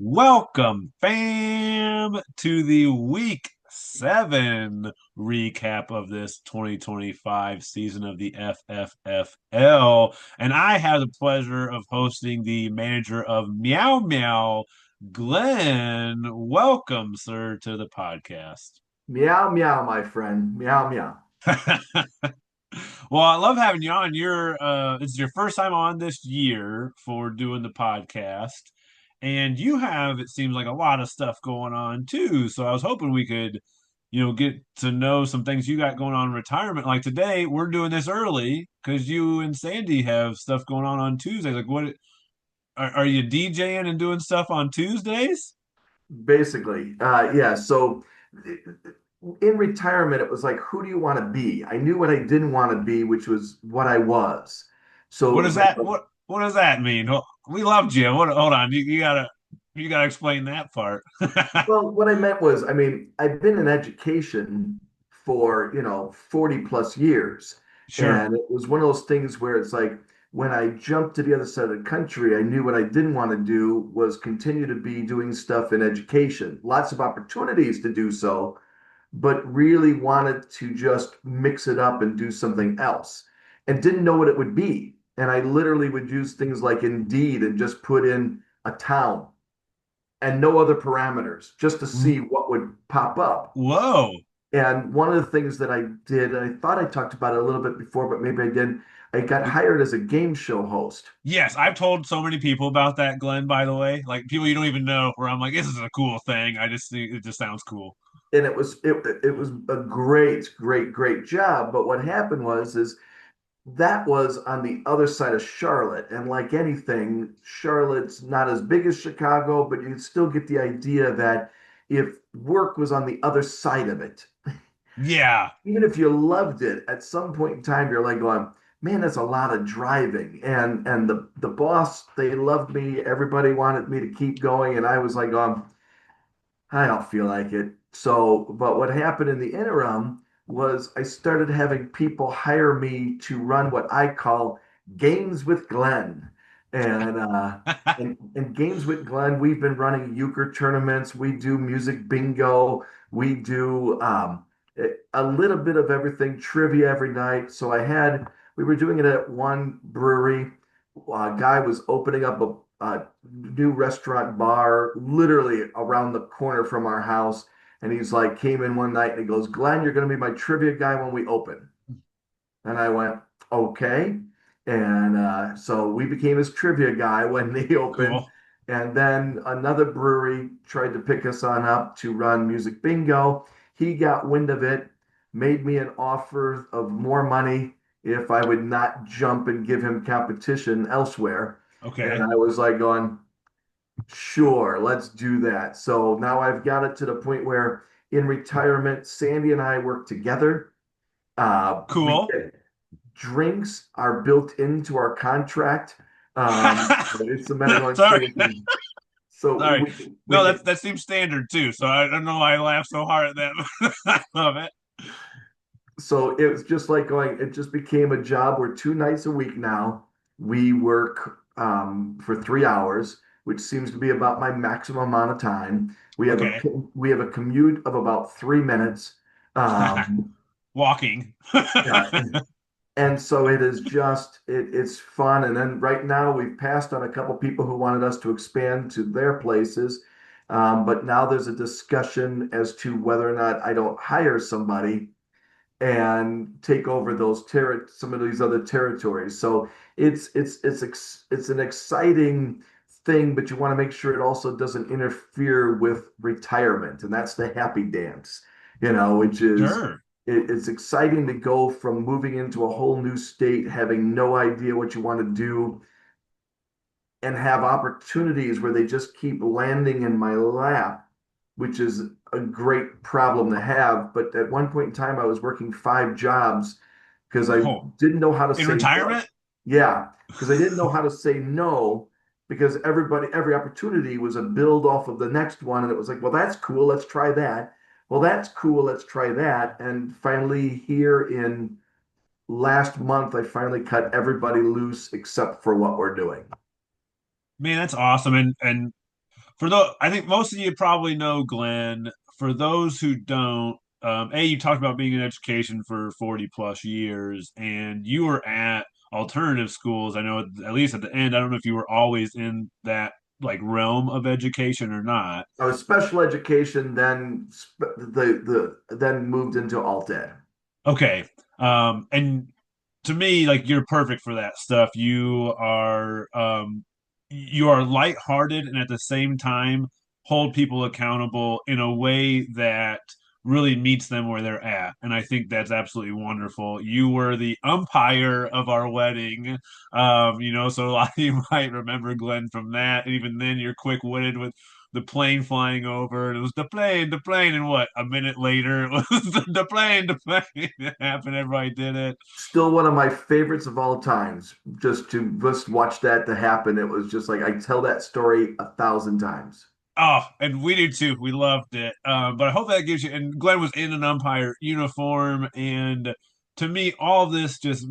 Welcome, fam, to the week 7 recap of this 2025 season of the FFFL. And I have the pleasure of hosting the manager of Meow Meow, Glenn. Welcome, sir, to the podcast. Meow meow, my friend. Meow meow. Well, I love having you on. It's your first time on this year for doing the podcast. And you have, it seems like, a lot of stuff going on too. So I was hoping we could, get to know some things you got going on in retirement. Like today, we're doing this early because you and Sandy have stuff going on Tuesdays. Like, what are you DJing and doing stuff on Tuesdays? Basically, yeah. So in retirement, it was like, who do you want to be? I knew what I didn't want to be, which was what I was. So What it does was like, that what does that mean? Well, we loved you. Hold on, you gotta explain that part. well, what I meant was, I mean, I've been in education for, 40 plus years. Sure. And it was one of those things where it's like, when I jumped to the other side of the country, I knew what I didn't want to do was continue to be doing stuff in education. Lots of opportunities to do so, but really wanted to just mix it up and do something else and didn't know what it would be. And I literally would use things like Indeed and just put in a town and no other parameters just to see what would pop up. Whoa. And one of the things that I did, and I thought I talked about it a little bit before, but maybe I didn't, I got hired as a game show host. Yes, I've told so many people about that, Glenn, by the way. Like people you don't even know, where I'm like, this is a cool thing. I just think it just sounds cool. And it was a great job. But what happened was that was on the other side of Charlotte. And like anything, Charlotte's not as big as Chicago, but you still get the idea that if work was on the other side of it, Yeah. even if you loved it, at some point in time, you're like going, man, that's a lot of driving. And the boss, they loved me. Everybody wanted me to keep going. And I was like, I don't feel like it. So, but what happened in the interim was I started having people hire me to run what I call games with Glenn. And and games with Glenn, we've been running euchre tournaments. We do music bingo. We do a little bit of everything, trivia every night. We were doing it at one brewery. A guy was opening up a new restaurant bar literally around the corner from our house. And he's like, came in one night and he goes, Glenn, you're going to be my trivia guy when we open. And I went, okay. And so we became his trivia guy when they opened. Cool. And then another brewery tried to pick us on up to run music bingo. He got wind of it, made me an offer of more money if I would not jump and give him competition elsewhere. And Okay. I was like going, sure, let's do that. So now I've got it to the point where in retirement, Sandy and I work together. We Cool. get drinks are built into our contract. It's a matter of going Sorry. Sandy. So Sorry. we No, get that seems standard too. So I don't know why I laugh so hard at that. I love it. so it was just like going, it just became a job where 2 nights a week now we work for 3 hours, which seems to be about my maximum amount of time. Okay. We have a commute of about 3 minutes. Um, Walking. yeah, and so it is just it's fun. And then right now we've passed on a couple people who wanted us to expand to their places. But now there's a discussion as to whether or not I don't hire somebody and take over some of these other territories. So it's an exciting thing, but you want to make sure it also doesn't interfere with retirement, and that's the happy dance, which is Sure. it's exciting to go from moving into a whole new state, having no idea what you want to do, and have opportunities where they just keep landing in my lap, which is a great problem to have. But at one point in time, I was working 5 jobs because I Oh. didn't know how to In say no. retirement? Yeah, because I didn't know how to say no because every opportunity was a build off of the next one. And it was like, well, that's cool. Let's try that. Well, that's cool. Let's try that. And finally, here in last month, I finally cut everybody loose except for what we're doing. Man, that's awesome. And for those, I think most of you probably know Glenn. For those who don't, you talked about being in education for 40 plus years, and you were at alternative schools. I know at least at the end, I don't know if you were always in that like realm of education or not. I was special education, then then moved into alt ed. Okay. And to me, like you're perfect for that stuff. You are lighthearted and at the same time hold people accountable in a way that really meets them where they're at. And I think that's absolutely wonderful. You were the umpire of our wedding. So a lot of you might remember Glenn from that. And even then you're quick-witted with the plane flying over, and it was the plane, and what? A minute later, it was the plane. It happened. Everybody did it. Still one of my favorites of all times. Just watch that to happen. It was just like I tell that story 1,000 times. Oh, and we do too. We loved it. But I hope that gives you. And Glenn was in an umpire uniform, and to me, all of this just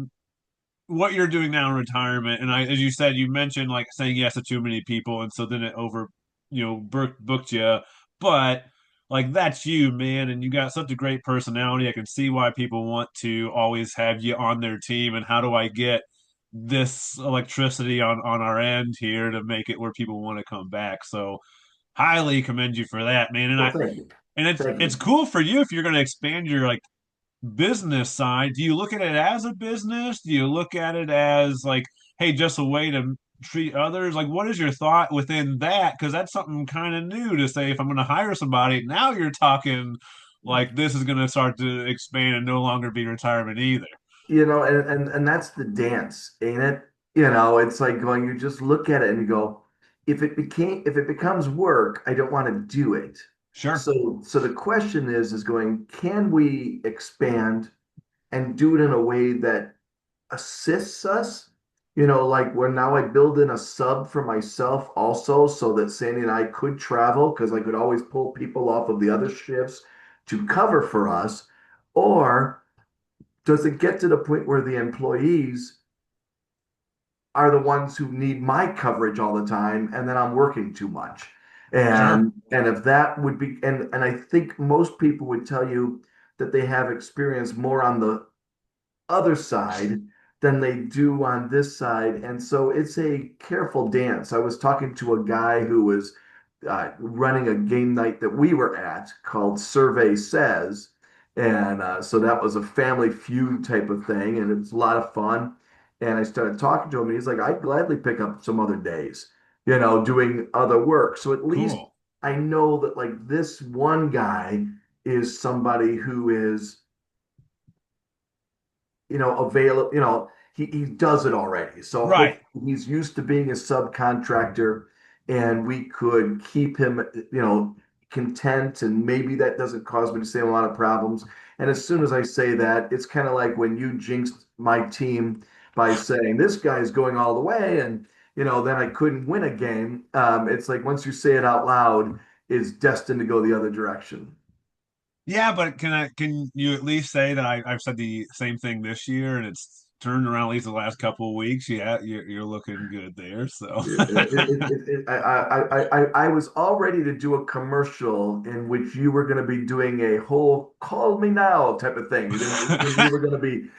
what you're doing now in retirement. And as you said, you mentioned like saying yes to too many people, and so then it booked you. But like that's you, man, and you got such a great personality. I can see why people want to always have you on their team. And how do I get this electricity on our end here to make it where people want to come back? So highly commend you for that, man. Well, thank you. And Thank it's you. cool for you if you're going to expand your like business side. Do you look at it as a business? Do you look at it as like, hey, just a way to treat others? Like, what is your thought within that? Because that's something kind of new to say. If I'm going to hire somebody, now you're talking like this is going to start to expand and no longer be retirement either. And that's the dance, ain't it? It's like going, you just look at it and you go, if it becomes work, I don't want to do it. Sure, So the question is going, can we expand and do it in a way that assists us? Like where now I build in a sub for myself also so that Sandy and I could travel because I could always pull people off of the other shifts to cover for us. Or does it get to the point where the employees are the ones who need my coverage all the time and then I'm working too much? sure. And if that would be and I think most people would tell you that they have experience more on the other side than they do on this side. And so it's a careful dance. I was talking to a guy who was running a game night that we were at called Survey Says. And so that was a family feud type of thing. And it was a lot of fun. And I started talking to him, and he's like, I'd gladly pick up some other days, doing other work. So at least Cool. I know that like this one guy is somebody who is avail he does it already. So Right. hopefully he's used to being a subcontractor and we could keep him, content, and maybe that doesn't cause me to say a lot of problems. And as soon as I say that, it's kind of like when you jinxed my team by saying this guy is going all the way and then I couldn't win a game. It's like once you say it out loud, it's destined to go the other direction. Yeah, but can you at least say that I've said the same thing this year and it's turned around at least the last couple of weeks? Yeah, you're looking good there. So I was all ready to do a commercial in which you were going to be doing a whole "call me now" type of thing. You were going to be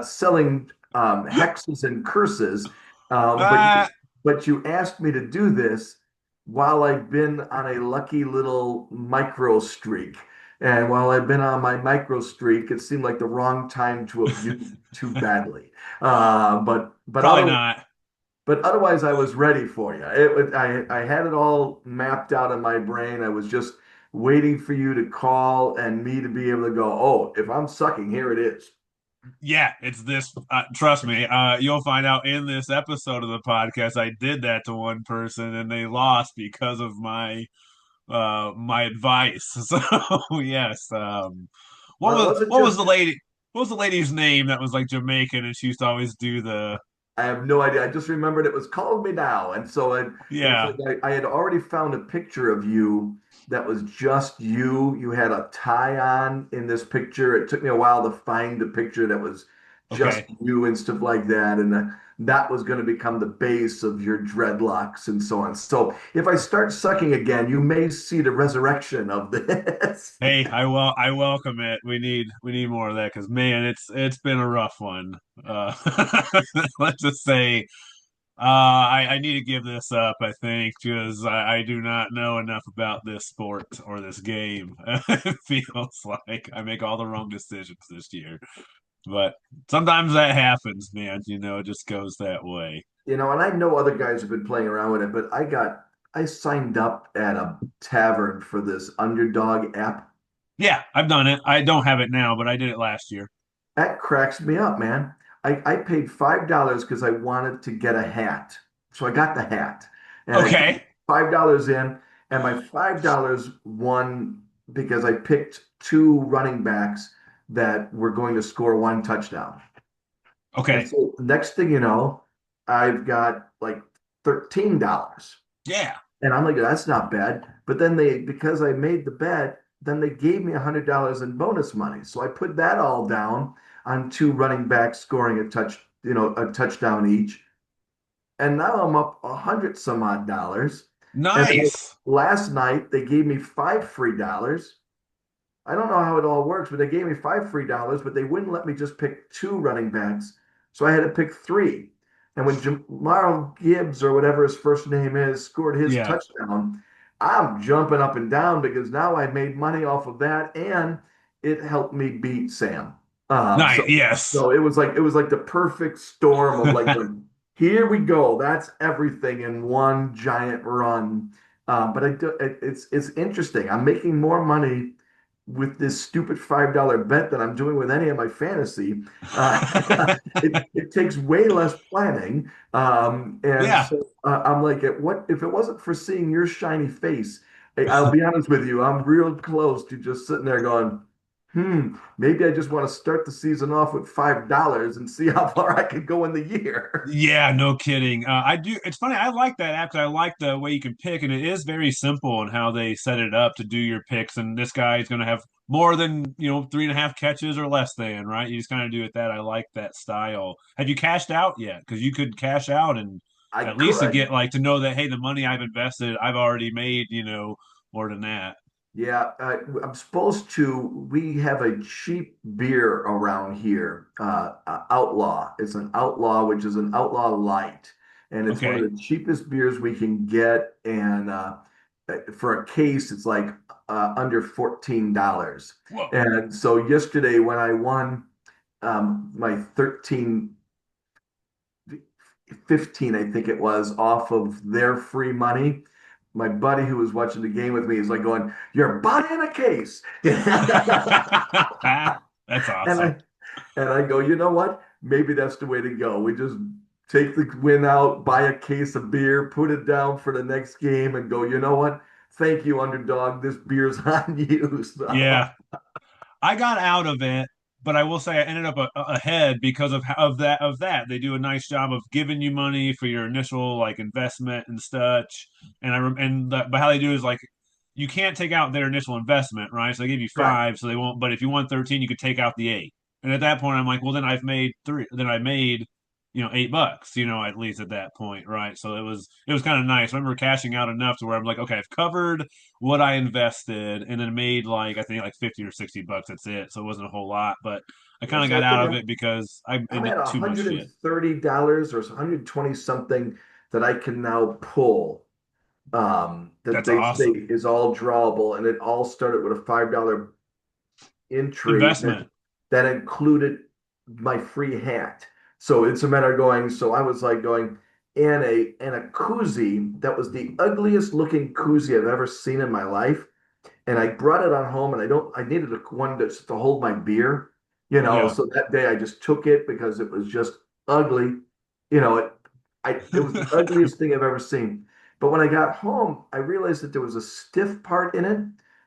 selling hexes and curses, um, but uh, you, but you asked me to do this while I've been on a lucky little micro streak. And while I've been on my micro streak, it seemed like the wrong time to abuse too badly. But probably otherwise. not. But otherwise, I was ready for you. I had it all mapped out in my brain. I was just waiting for you to call and me to be able to go, oh, if I'm sucking, here it is. Yeah, it's this. Trust me. You'll find out in this episode of the podcast. I did that to one person, and they lost because of my advice. So yes. Well, it wasn't What was just, the lady? What was the lady's name that was like Jamaican and she used to always do the I have no idea. I just remembered it was called me now. And so it's yeah. like I had already found a picture of you that was just you. You had a tie on in this picture. It took me a while to find the picture that was just Okay. you and stuff like that. And that was going to become the base of your dreadlocks and so on. So if I start sucking again, you may see the resurrection of this. Hey, I welcome it. We need more of that because man, it's been a rough one. Uh, let's just say I need to give this up, I think, because I do not know enough about this sport or this game. It feels like I make all the wrong decisions this year. But sometimes that happens, man. It just goes that way. And I know other guys have been playing around with it, but I signed up at a tavern for this Underdog app. Yeah, I've done it. I don't have it now, but I did it last year. That cracks me up, man. I paid $5 because I wanted to get a hat. So I got the hat. And I put Okay. $5 in, and my $5 won because I picked two running backs that were going to score one touchdown. And Okay. so the next thing you know, I've got like $13. Yeah. And I'm like, that's not bad. But then because I made the bet, then they gave me $100 in bonus money. So I put that all down on two running backs scoring a touchdown each. And now I'm up 100 some odd dollars. And then Nice. last night they gave me five free dollars. I don't know how it all works, but they gave me five free dollars, but they wouldn't let me just pick two running backs. So I had to pick three. And when Jamal Gibbs or whatever his first name is scored his Yeah. touchdown, I'm jumping up and down because now I made money off of that and it helped me beat Sam. Um, Nice. so Yes. so it was like the perfect storm of like here we go. That's everything in one giant run. But it's interesting. I'm making more money with this stupid $5 bet that I'm doing with any of my fantasy. Uh, it takes way less planning. And Yeah. so I'm like, what if it wasn't for seeing your shiny face? I'll be honest with you, I'm real close to just sitting there going, maybe I just want to start the season off with $5 and see how far I can go in the year. Yeah, no kidding. I do. It's funny. I like that app 'cause I like the way you can pick, and it is very simple in how they set it up to do your picks. And this guy is going to have more than 3.5 catches or less than, right? You just kind of do it that. I like that style. Have you cashed out yet? Because you could cash out and I at least to could. get like to know that hey, the money I've invested, I've already made, more than that. Yeah, I'm supposed to. We have a cheap beer around here, Outlaw. It's an Outlaw, which is an Outlaw Light, and it's one Okay. of the cheapest beers we can get. And for a case, it's like under $14. Whoa. And so yesterday, when I won my 15, I think it was, off of their free money. My buddy who was watching the game with me is like going, "You're buying a case." That's And awesome. I go, you know what? Maybe that's the way to go. We just take the win out, buy a case of beer, put it down for the next game, and go, you know what? Thank you, underdog. This beer's on you. So Yeah. I got out of it, but I will say I ended up ahead because of that. They do a nice job of giving you money for your initial like investment and such. And but how they do is like you can't take out their initial investment, right? So they give you right. five, so they won't. But if you want 13, you could take out the eight. And at that point, I'm like, well, then I've made three. Then I made $8, at least at that point, right? So it was kind of nice. I remember cashing out enough to where I'm like, okay, I've covered what I invested and then made like I think like 50 or $60. That's it. So it wasn't a whole lot, but I kind of So got I think out of it because I'm I'm in at too much shit. $130 or 120 something that I can now pull that That's they say awesome. is all drawable, and it all started with a $5 entry Investment. that included my free hat. So it's a matter of going. So I was like going and a koozie that was the ugliest looking koozie I've ever seen in my life. And I brought it on home, and I needed one to hold my beer, Yeah. So that day I just took it because it was just ugly, you know. It was the ugliest thing I've ever seen. But when I got home, I realized that there was a stiff part in it,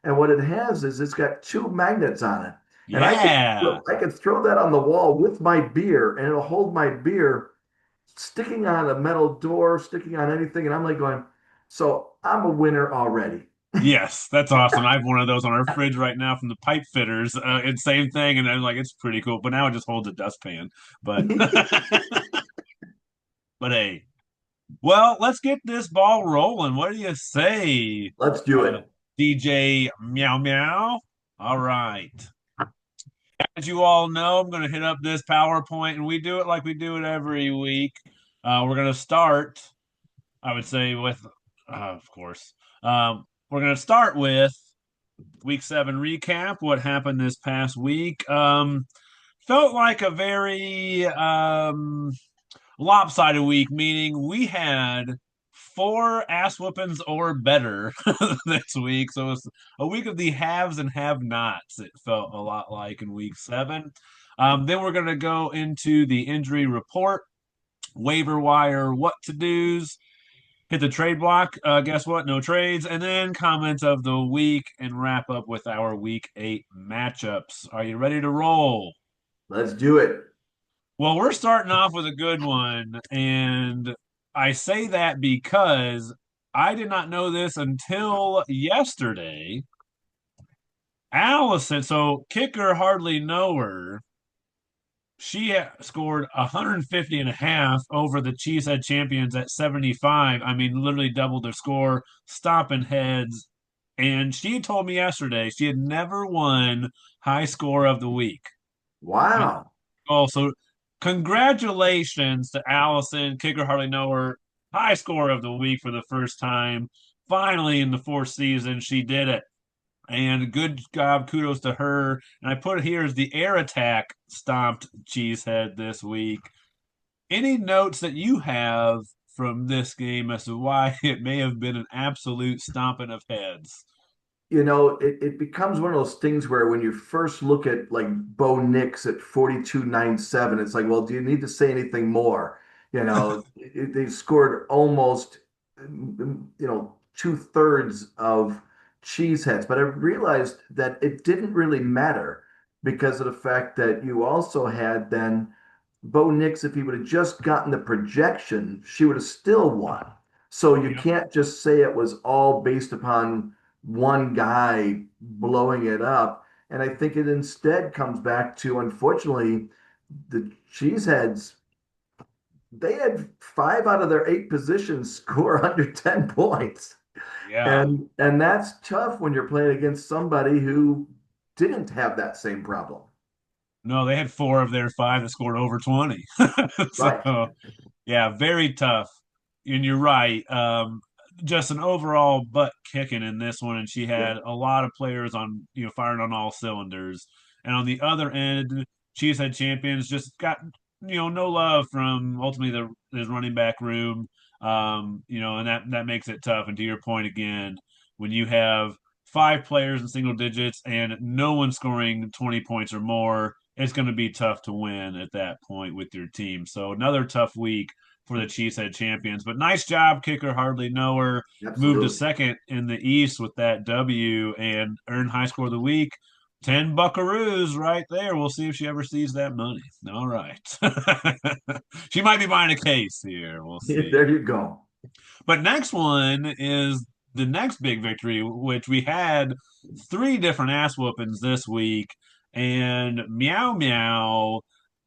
and what it has is it's got two magnets on it, and Yeah. I could throw that on the wall with my beer, and it'll hold my beer sticking on a metal door, sticking on anything, and I'm like going, so I'm a winner already. Yes, that's awesome. I have one of those on our fridge right now from the pipe fitters. And same thing, and I'm like, it's pretty cool. But now it just holds a dustpan. But but hey, well, let's get this ball rolling. What do you say, Let's do uh, it. DJ Meow Meow? All right. As you all know, I'm going to hit up this PowerPoint, and we do it like we do it every week. We're going to start, I would say, with, of course, we're going to start with week 7 recap, what happened this past week. Felt like a very lopsided week, meaning we had four ass whoopings or better this week. So it's a week of the haves and have nots, it felt a lot like in week 7. Then we're going to go into the injury report, waiver wire, what to do's, hit the trade block. Guess what? No trades. And then comments of the week and wrap up with our week 8 matchups. Are you ready to roll? Let's do it. Well, we're starting off with a good one. And I say that because I did not know this until yesterday. Allison, so kicker hardly know her. She scored 150 and a half over the Cheesehead champions at 75. I mean, literally doubled their score, stomping heads. And she told me yesterday she had never won high score of the week. Wow. Also, congratulations to Allison, kicker hardly know her, high score of the week for the first time. Finally, in the fourth season, she did it. And good job, kudos to her. And I put it here as the air attack stomped Cheesehead this week. Any notes that you have from this game as to why it may have been an absolute stomping of heads? It becomes one of those things where when you first look at like Bo Nix at 42.97, it's like, well, do you need to say anything more? They scored almost, two-thirds of cheeseheads, but I realized that it didn't really matter because of the fact that you also had then Bo Nix, if he would have just gotten the projection, she would have still won. So you Yep. can't just say it was all based upon one guy blowing it up. And I think it instead comes back to, unfortunately, the Cheeseheads, they had 5 out of their 8 positions score under 10 points. Yeah. And that's tough when you're playing against somebody who didn't have that same problem. No, they had four of their five that scored over 20. Right. So, yeah, very tough. And you're right. Just an overall butt kicking in this one, and she Yeah. had a lot of players on, firing on all cylinders. And on the other end, Cheesehead Champions just got, no love from ultimately the running back room. And that makes it tough. And to your point again, when you have five players in single digits and no one scoring 20 points or more, it's going to be tough to win at that point with your team. So another tough week for the Cheesehead champions. But nice job, kicker hardly know her. Moved to Absolutely. second in the East with that W and earned high score of the week. 10 buckaroos right there. We'll see if she ever sees that money. All right. She might be buying a case here. We'll see. There you go. But next one is the next big victory, which we had three different ass whoopings this week. And Meow Meow,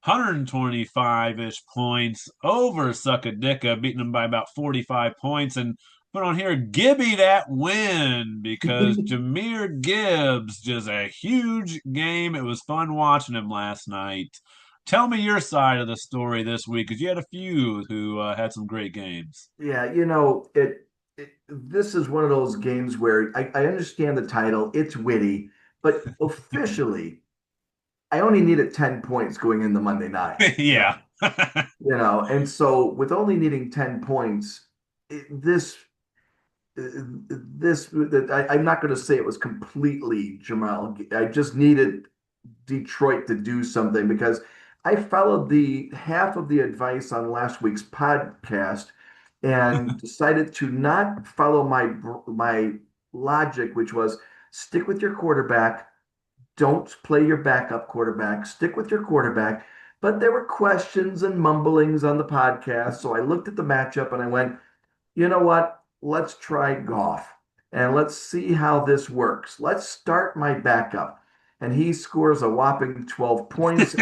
125-ish points over Suckadicka, beating them by about 45 points. And put on here, Gibby that win because Jameer Gibbs, just a huge game. It was fun watching him last night. Tell me your side of the story this week because you had a few who had some great games. Yeah, this is one of those games where I understand the title, it's witty, but officially, I only needed 10 points going in the Monday night. Yeah. And so with only needing 10 points, it, this I'm not going to say it was completely Jamal. I just needed Detroit to do something because I followed the half of the advice on last week's podcast and decided to not follow my logic, which was stick with your quarterback, don't play your backup quarterback, stick with your quarterback. But there were questions and mumblings on the podcast, so I looked at the matchup and I went, you know what? Let's try golf. and let's see how this works. Let's start my backup. And he scores a whopping 12 points.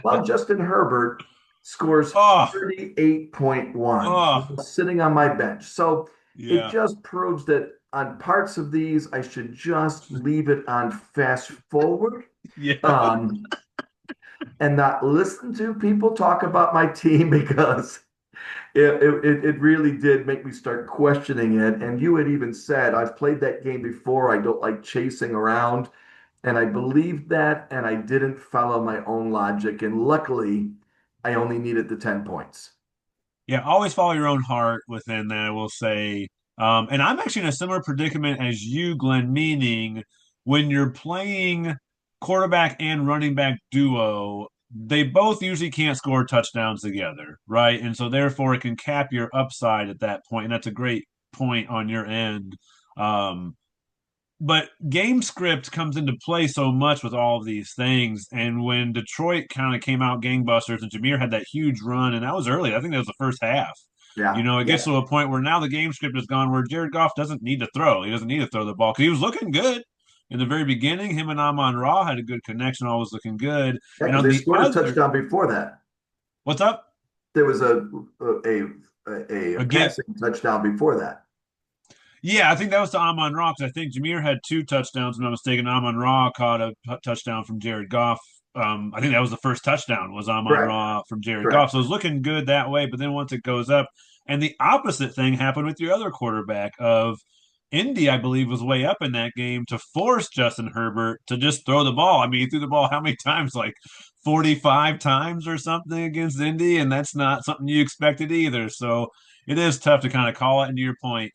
While Justin Herbert scores Oh, 38.1 oh, while sitting on my bench. So it yeah, just proves that on parts of these, I should just leave it on fast forward. yeah. Um, and not listen to people talk about my team because it really did make me start questioning it. And you had even said, I've played that game before. I don't like chasing around. And I believed that, and I didn't follow my own logic. And luckily, I only needed the 10 points. Yeah, always follow your own heart within that, I will say. And I'm actually in a similar predicament as you, Glenn, meaning when you're playing quarterback and running back duo, they both usually can't score touchdowns together, right? And so therefore it can cap your upside at that point. And that's a great point on your end. Um, but game script comes into play so much with all of these things. And when Detroit kind of came out gangbusters and Jameer had that huge run, and that was early, I think that was the first half. Yeah, It gets yeah. to a point where now the game script has gone where Jared Goff doesn't need to throw. He doesn't need to throw the ball because he was looking good in the very beginning. Him and Amon Ra had a good connection, always looking good. Yeah, And because on they the scored a other, touchdown before that. what's up? There was a Again, passing touchdown before that. yeah, I think that was to Amon Ra because I think Jameer had two touchdowns, if I'm not mistaken. Amon Ra caught a touchdown from Jared Goff. I think that was the first touchdown was Amon Correct, Ra from Jared Goff. correct. So it was looking good that way. But then once it goes up, and the opposite thing happened with your other quarterback of Indy, I believe, was way up in that game to force Justin Herbert to just throw the ball. I mean, he threw the ball how many times? Like 45 times or something against Indy, and that's not something you expected either. So it is tough to kind of call it. And to your point,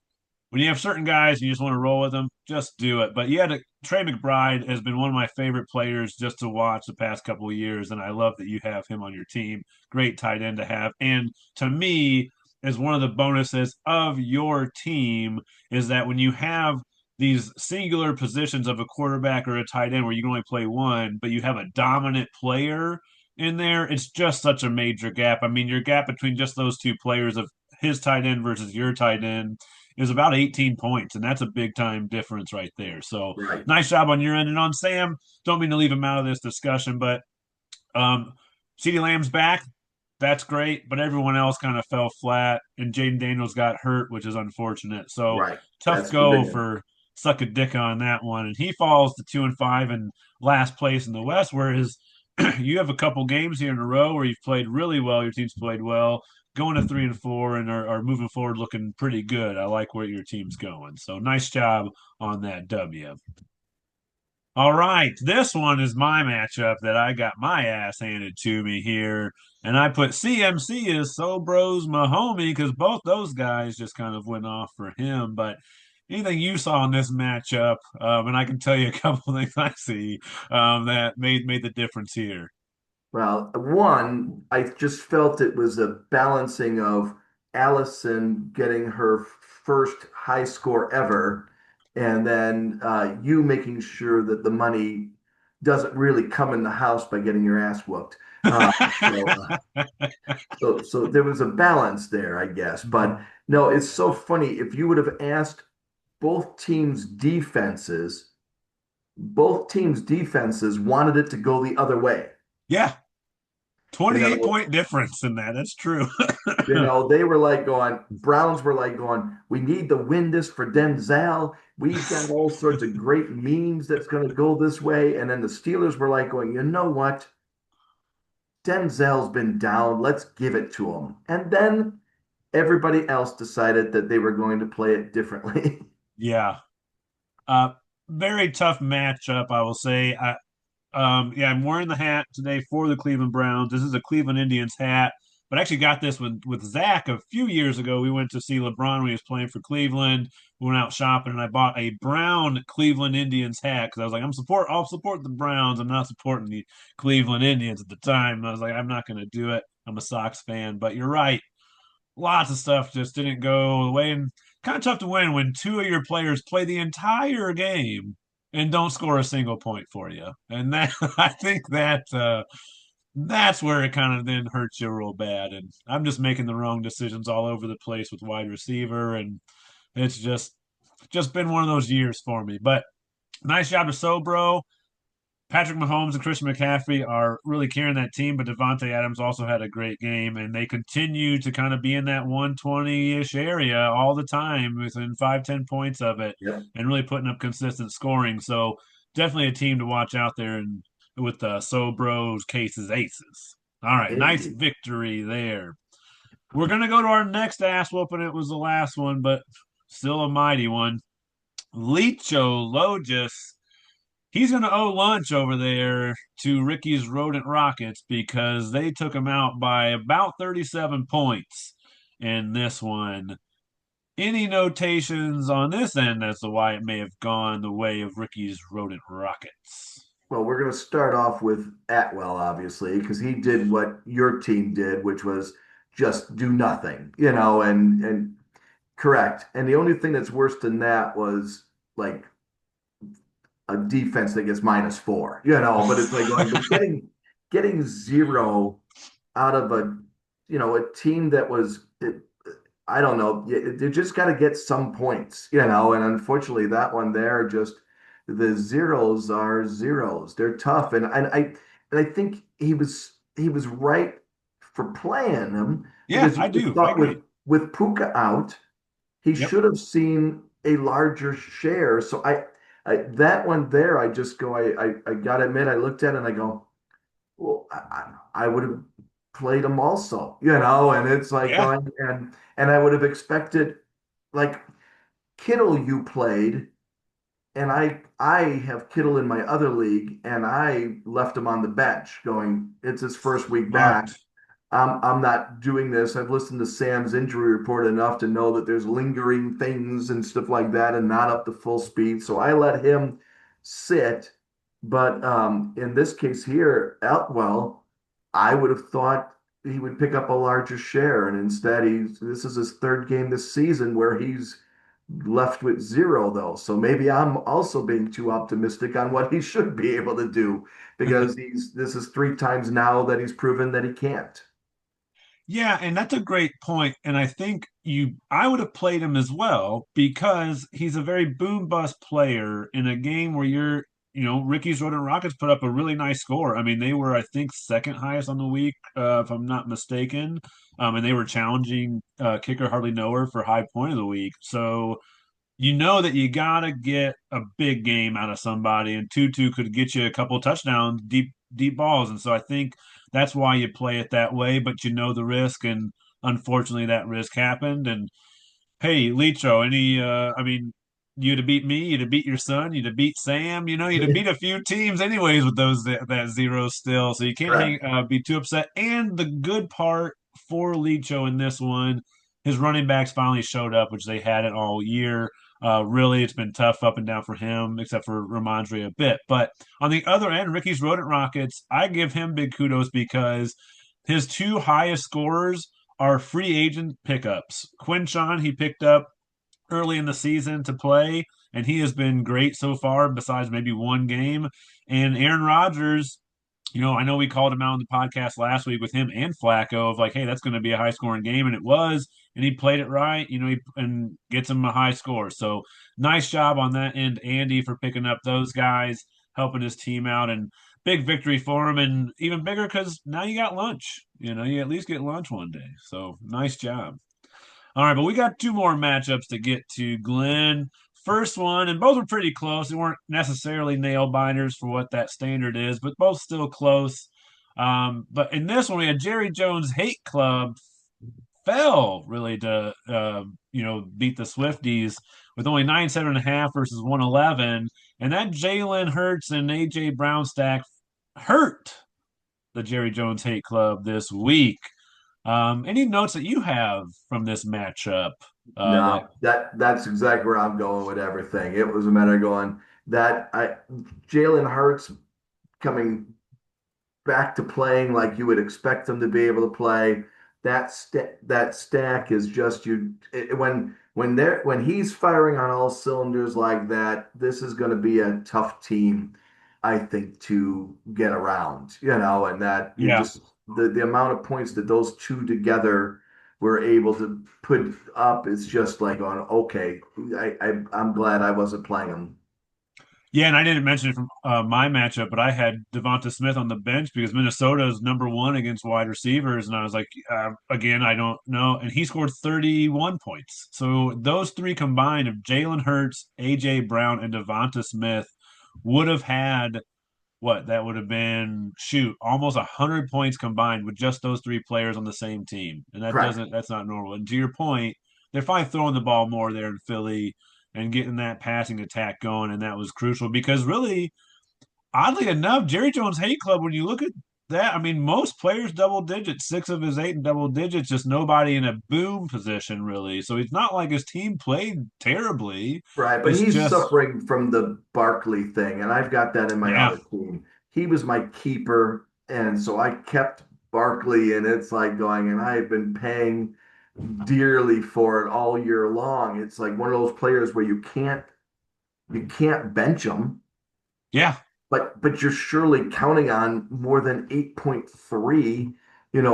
when you have certain guys and you just want to roll with them, just do it. But yeah, Trey McBride has been one of my favorite players just to watch the past couple of years, and I love that you have him on your team. Great tight end to have, and to me, is one of the bonuses of your team is that when you have these singular positions of a quarterback or a tight end where you can only play one, but you have a dominant player in there, it's just such a major gap. I mean, your gap between just those two players of his tight end versus your tight end is about 18 points, and that's a big time difference right there. So Right. nice job on your end. And on Sam, don't mean to leave him out of this discussion, but CeeDee Lamb's back. That's great, but everyone else kind of fell flat, and Jaden Daniels got hurt, which is unfortunate. So Right. tough That's the go big one. for suck a dick on that one, and he falls to 2-5 and last place in the West. Whereas you have a couple games here in a row where you've played really well, your team's played well, going to 3-4, and are moving forward looking pretty good. I like where your team's going. So nice job on that W. All right, this one is my matchup that I got my ass handed to me here, and I put CMC as So Bros Mahomie because both those guys just kind of went off for him. But anything you saw in this matchup, and I can tell you a couple things I see that made the difference here. Well, one, I just felt it was a balancing of Allison getting her first high score ever, and then you making sure that the money doesn't really come in the house by getting your ass whooped. Uh, so, uh, so there was a balance there, I guess. But no, it's so funny. If you would have asked both teams' defenses, both teams' defenses wanted it to go the other way. Yeah, You 28 know, point difference in that. That's true. they were like going, Browns were like going, we need to win this for Denzel. We've got all sorts of great memes that's going to go this way. And then the Steelers were like going, you know what? Denzel's been down. Let's give it to him. And then everybody else decided that they were going to play it differently. Yeah. Uh, very tough matchup, I will say. Yeah, I'm wearing the hat today for the Cleveland Browns. This is a Cleveland Indians hat, but I actually got this with Zach a few years ago. We went to see LeBron when he was playing for Cleveland. We went out shopping, and I bought a brown Cleveland Indians hat because I was like, I'll support the Browns. I'm not supporting the Cleveland Indians at the time. And I was like, I'm not going to do it. I'm a Sox fan, but you're right. Lots of stuff just didn't go the way, and kind of tough to win when two of your players play the entire game and don't score a single point for you. And that I think that's where it kind of then hurts you real bad. And I'm just making the wrong decisions all over the place with wide receiver, and it's just just been one of those years for me. But nice job to Sobro. Patrick Mahomes and Christian McCaffrey are really carrying that team, but Devontae Adams also had a great game, and they continue to kind of be in that 120-ish area all the time, within 5-10 points of it, Yep. and really putting up consistent scoring. So definitely a team to watch out there, and with Sobro's cases aces. All right, nice Indeed. victory there. We're gonna go to our next ass whooping. It was the last one, but still a mighty one. Licho Logis, he's going to owe lunch over there to Ricky's Rodent Rockets because they took him out by about 37 points in this one. Any notations on this end as to why it may have gone the way of Ricky's Rodent Rockets? Well, we're going to start off with Atwell, obviously, because he did what your team did, which was just do nothing, and correct. And the only thing that's worse than that was like a defense that gets -4, but it's like going, but getting zero out of a team that was, I don't know, you just got to get some points, and unfortunately that one there just the zeros are zeros. They're tough, and I think he was right for playing him Yeah, because you I would have do. I thought agree. with Puka out he Yep. should have seen a larger share. So I that one there, I just go, I gotta admit, I looked at it and I go, well, I would have played him also, and it's like Yeah. going and I would have expected like Kittle you played, and I have Kittle in my other league, and I left him on the bench going, it's his first week back. Smart. I'm not doing this. I've listened to Sam's injury report enough to know that there's lingering things and stuff like that and not up to full speed. So I let him sit. But in this case here, Outwell, I would have thought he would pick up a larger share. And instead, this is his third game this season where he's left with zero, though. So maybe I'm also being too optimistic on what he should be able to do because this is three times now that he's proven that he can't. Yeah, and that's a great point. And I would have played him as well because he's a very boom bust player in a game where Ricky's Rodent Rockets put up a really nice score. I mean, they were, I think, second highest on the week, if I'm not mistaken. And they were challenging kicker Hardly Knower for high point of the week. So you know that you gotta get a big game out of somebody, and Tutu could get you a couple of touchdowns, deep balls, and so I think that's why you play it that way. But you know the risk, and unfortunately, that risk happened. And hey, Licho, I mean, you'd have beat me, you'd have beat your son, you'd have beat Sam, you'd have beat a few teams anyways with that zero still. So you can't Correct. be too upset. And the good part for Licho in this one, his running backs finally showed up, which they hadn't all year. Really, it's been tough up and down for him, except for Ramondre a bit. But on the other end, Ricky's Rodent Rockets, I give him big kudos because his two highest scorers are free agent pickups. Quinshon, he picked up early in the season to play, and he has been great so far, besides maybe one game. And Aaron Rodgers, I know we called him out on the podcast last week with him and Flacco of like, hey, that's going to be a high scoring game, and it was, and he played it right, and gets him a high score. So nice job on that end, Andy, for picking up those guys, helping his team out, and big victory for him, and even bigger because now you got lunch. You at least get lunch one day. So nice job. All right, but we got two more matchups to get to, Glenn. First one, and both were pretty close. They weren't necessarily nail biters for what that standard is, but both still close. But in this one, we had Jerry Jones Hate Club fell really to beat the Swifties with only 97.5 versus 111, and that Jalen Hurts and AJ Brown stack hurt the Jerry Jones Hate Club this week. Any notes that you have from this matchup? That No, that's exactly where I'm going with everything. It was a matter of going that I Jalen Hurts coming back to playing like you would expect them to be able to play. That stack is just when he's firing on all cylinders like that, this is going to be a tough team, I think, to get around, and that you Yeah, just the amount of points that those two together were able to put up, it's just like on, okay, I'm glad I wasn't playing them. Yeah, and I didn't mention it from my matchup, but I had Devonta Smith on the bench because Minnesota is number one against wide receivers, and I was like, again, I don't know, and he scored 31 points. So those three combined of Jalen Hurts, AJ Brown, and Devonta Smith would have had what that would have been shoot almost 100 points combined with just those three players on the same team, and Correct. that's not normal. And to your point, they're probably throwing the ball more there in Philly and getting that passing attack going, and that was crucial because really, oddly enough, Jerry Jones Hate Club, when you look at that, I mean, most players double digits, six of his eight in double digits, just nobody in a boom position really. So it's not like his team played terribly. Right, but It's he's just, suffering from the Barkley thing, and I've got that in my yeah, other team. He was my keeper, and so I kept Barkley, and it's like going, and I've been paying dearly for it all year long. It's like one of those players where you can't bench him, yeah, but you're surely counting on more than 8.3,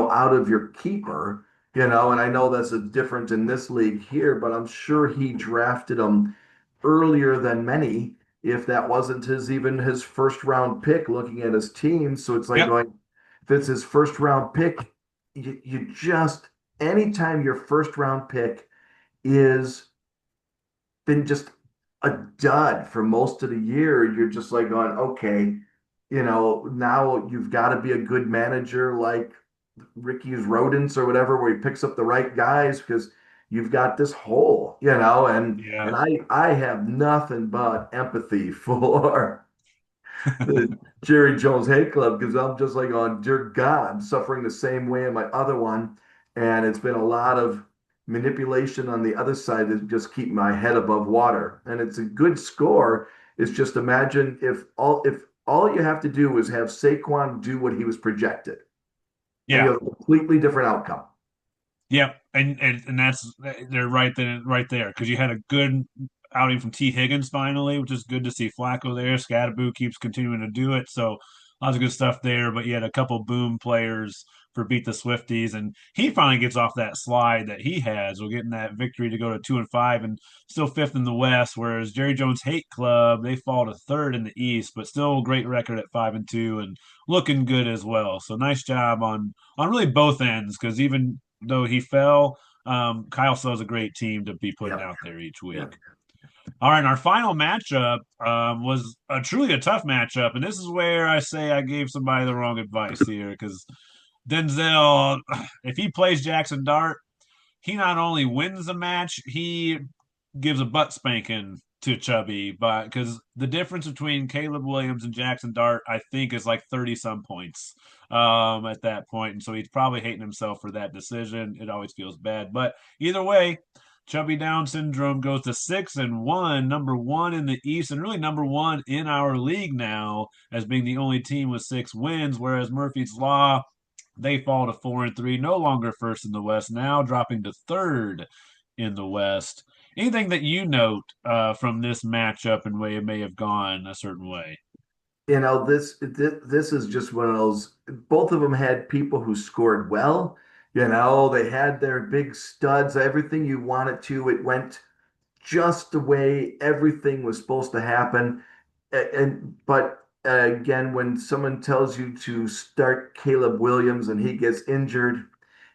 out of your keeper, and I know that's a different in this league here, but I'm sure he drafted him earlier than many, if that wasn't even his first round pick looking at his team. So it's like yep, going, if it's his first round pick, you just anytime your first round pick is been just a dud for most of the year, you're just like going, okay, now you've got to be a good manager like Ricky's Rodents or whatever, where he picks up the right guys because you've got this hole, and yeah. I have nothing but empathy for the Jerry Jones Hate Club because I'm just like, oh, dear God, I'm suffering the same way in my other one. And it's been a lot of manipulation on the other side to just keep my head above water. And it's a good score. It's just imagine if all you have to do is have Saquon do what he was projected, and you Yeah. have a completely different outcome. Yep, and that's they're right there because you had a good outing from T. Higgins finally, which is good to see Flacco there. Scadaboo keeps continuing to do it, so lots of good stuff there. But you had a couple boom players for beat the Swifties, and he finally gets off that slide that he has. We're getting that victory to go to 2-5 and still fifth in the West, whereas Jerry Jones Hate Club they fall to third in the East, but still a great record at 5-2 and looking good as well. So nice job on really both ends because even though he fell, Kyle So's a great team to be putting Yep. out there each Yeah. week. All right, our final matchup was truly a tough matchup, and this is where I say I gave somebody the wrong advice here because Denzel, if he plays Jackson Dart, he not only wins the match, he gives a butt spanking to Chubby, but because the difference between Caleb Williams and Jackson Dart, I think, is like 30 some points at that point. And so he's probably hating himself for that decision. It always feels bad. But either way, Chubby Down syndrome goes to 6-1, number one in the East, and really number one in our league now as being the only team with 6 wins, whereas Murphy's Law they fall to 4-3, no longer first in the West, now dropping to third in the West. Anything that you note from this matchup and way it may have gone a certain way? This is just one of those. Both of them had people who scored well. They had their big studs, everything you wanted to. It went just the way everything was supposed to happen. And but again, when someone tells you to start Caleb Williams and he gets injured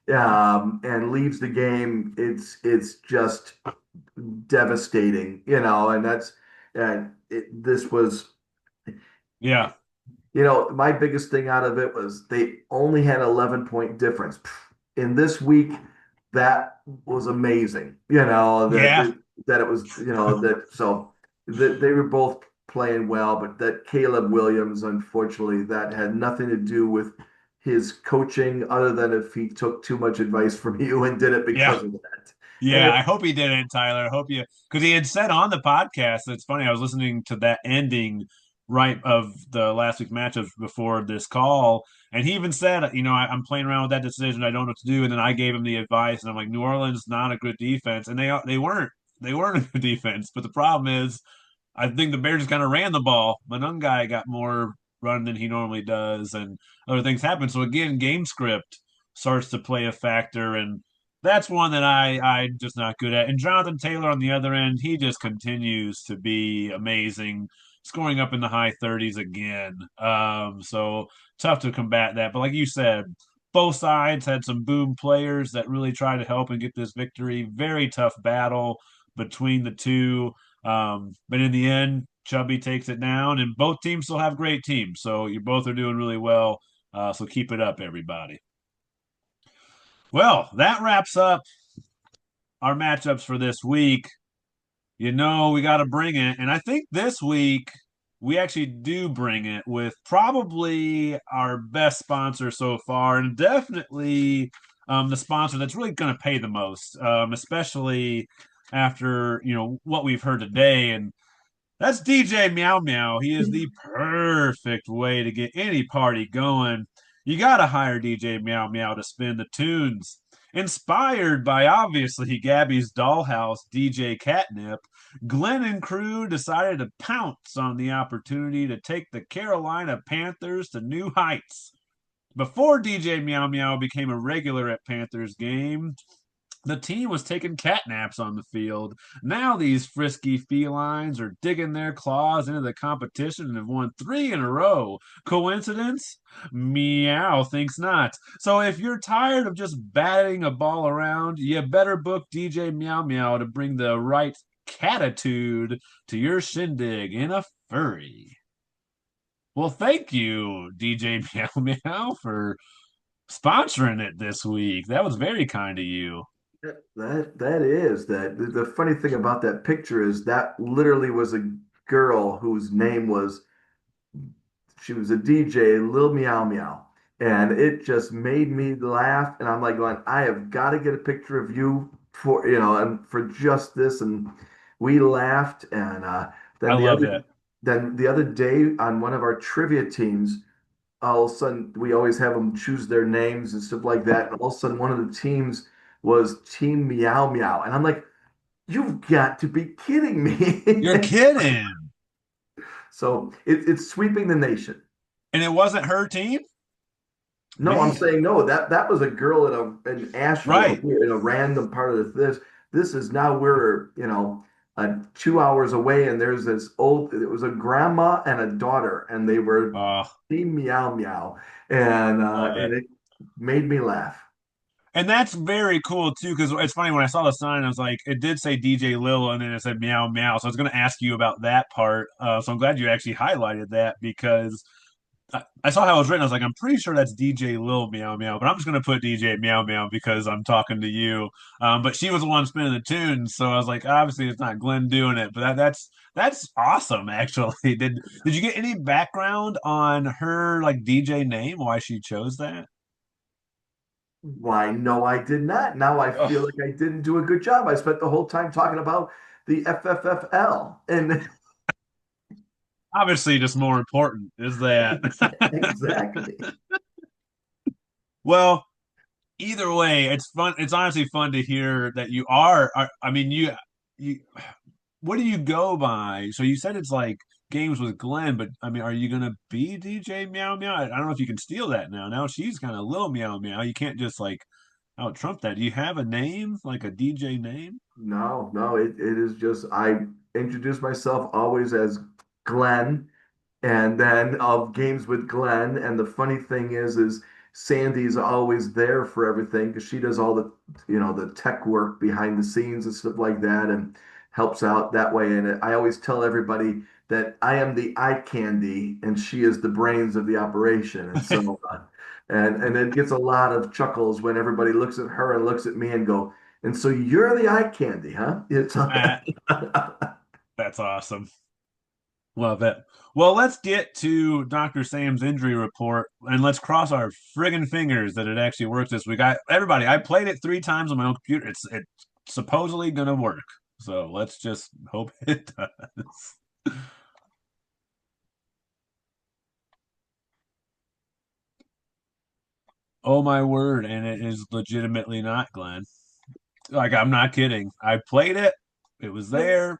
and leaves the game, it's just devastating, and this was. Yeah, My biggest thing out of it was they only had 11-point difference. In this week, that was amazing. yeah, That it was, that so that they were both playing well, but that Caleb Williams, unfortunately, that had nothing to do with his coaching other than if he took too much advice from you and did it yeah. because of that. And Yeah, if I hope he didn't, Tyler. I hope you, because he had said on the podcast. It's funny. I was listening to that ending right of the last week's matchup before this call, and he even said, I'm playing around with that decision. I don't know what to do. And then I gave him the advice, and I'm like, New Orleans not a good defense, and they weren't a good defense. But the problem is, I think the Bears just kind of ran the ball. Guy got more run than he normally does, and other things happen. So again, game script starts to play a factor, and that's one that I'm just not good at. And Jonathan Taylor on the other end, he just continues to be amazing, scoring up in the high 30s again. So tough to combat that. But like you said, both sides had some boom players that really tried to help and get this victory. Very tough battle between the two. But in the end, Chubby takes it down, and both teams still have great teams. So you both are doing really well. So keep it up, everybody. Well, that wraps up our matchups for this week. We got to bring it. And I think this week we actually do bring it with probably our best sponsor so far, and definitely the sponsor that's really going to pay the most, especially after what we've heard today. And that's DJ Meow Meow. He is the perfect way to get any party going. You gotta hire DJ Meow Meow to spin the tunes. Inspired by obviously Gabby's Dollhouse DJ Catnip, Glenn and crew decided to pounce on the opportunity to take the Carolina Panthers to new heights. Before DJ Meow Meow became a regular at Panthers games, the team was taking cat naps on the field. Now these frisky felines are digging their claws into the competition and have won 3 in a row. Coincidence? Meow thinks not. So if you're tired of just batting a ball around, you better book DJ Meow Meow to bring the right catitude to your shindig in a furry. Well, thank you, DJ Meow Meow, for sponsoring it this week. That was very kind of you. That is that. The funny thing about that picture is that literally was a girl whose name was she was a DJ, Lil Meow Meow. And it just made me laugh. And I'm like going, I have got to get a picture of you for, and for just this. And we laughed. And I then the love other that. then the other day on one of our trivia teams, all of a sudden we always have them choose their names and stuff like that. And all of a sudden one of the teams was Team Meow Meow. And I'm like, you've got to be kidding me. You're kidding. So it's sweeping the nation. And it wasn't her team? No, I'm Man. saying no. That was a girl in Asheville Right. here in a random part of this. This is now we're 2 hours away, and there's this old. It was a grandma and a daughter, and they were Oh, team meow meow, and love it. it made me laugh. And that's very cool too, because it's funny when I saw the sign, I was like, it did say DJ Lil and then it said meow meow. So I was going to ask you about that part. So I'm glad you actually highlighted that because I saw how it was written. I was like, I'm pretty sure that's DJ Lil Meow Meow, but I'm just gonna put DJ Meow Meow because I'm talking to you. But she was the one spinning the tunes, so I was like, obviously it's not Glenn doing it, but that's awesome. Actually, did you get any background on her like DJ name? Why she chose that? Why, no, I did not. Now I feel Oh, like I didn't do a good job. I spent the whole time talking about the FFFL, and obviously, just more important is that. exactly. Well, either way, it's fun. It's honestly fun to hear that you are I mean, you what do you go by? So you said it's like games with Glenn, but I mean, are you gonna be DJ Meow Meow? I don't know if you can steal that now. Now she's kind of little Meow Meow. You can't just like out Trump that. Do you have a name, like a DJ name? No, no, it is just I introduce myself always as Glenn, and then of games with Glenn. And the funny thing is Sandy's always there for everything because she does all the tech work behind the scenes and stuff like that, and helps out that way. And I always tell everybody that I am the eye candy and she is the brains of the operation. And so, and it gets a lot of chuckles when everybody looks at her and looks at me and go, and so you're the eye candy, huh? It's Ah, that's awesome. Love it. Well, let's get to Dr. Sam's injury report and let's cross our friggin' fingers that it actually works this week. Everybody, I played it 3 times on my own computer. It's supposedly gonna work. So let's just hope it does. Oh my word, and it is legitimately not, Glenn. Like I'm not kidding. I played it. It was there,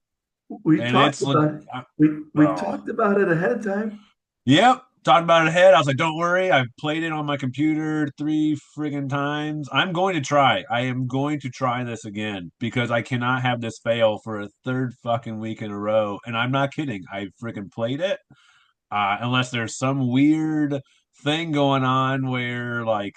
we and talked it's about uh, we oh talked about it ahead of time. yep. talked about it ahead. I was like, don't worry. I've played it on my computer 3 friggin' times. I'm going to try. I am going to try this again because I cannot have this fail for a third fucking week in a row. And I'm not kidding. I freaking played it. Unless there's some weird thing going on where like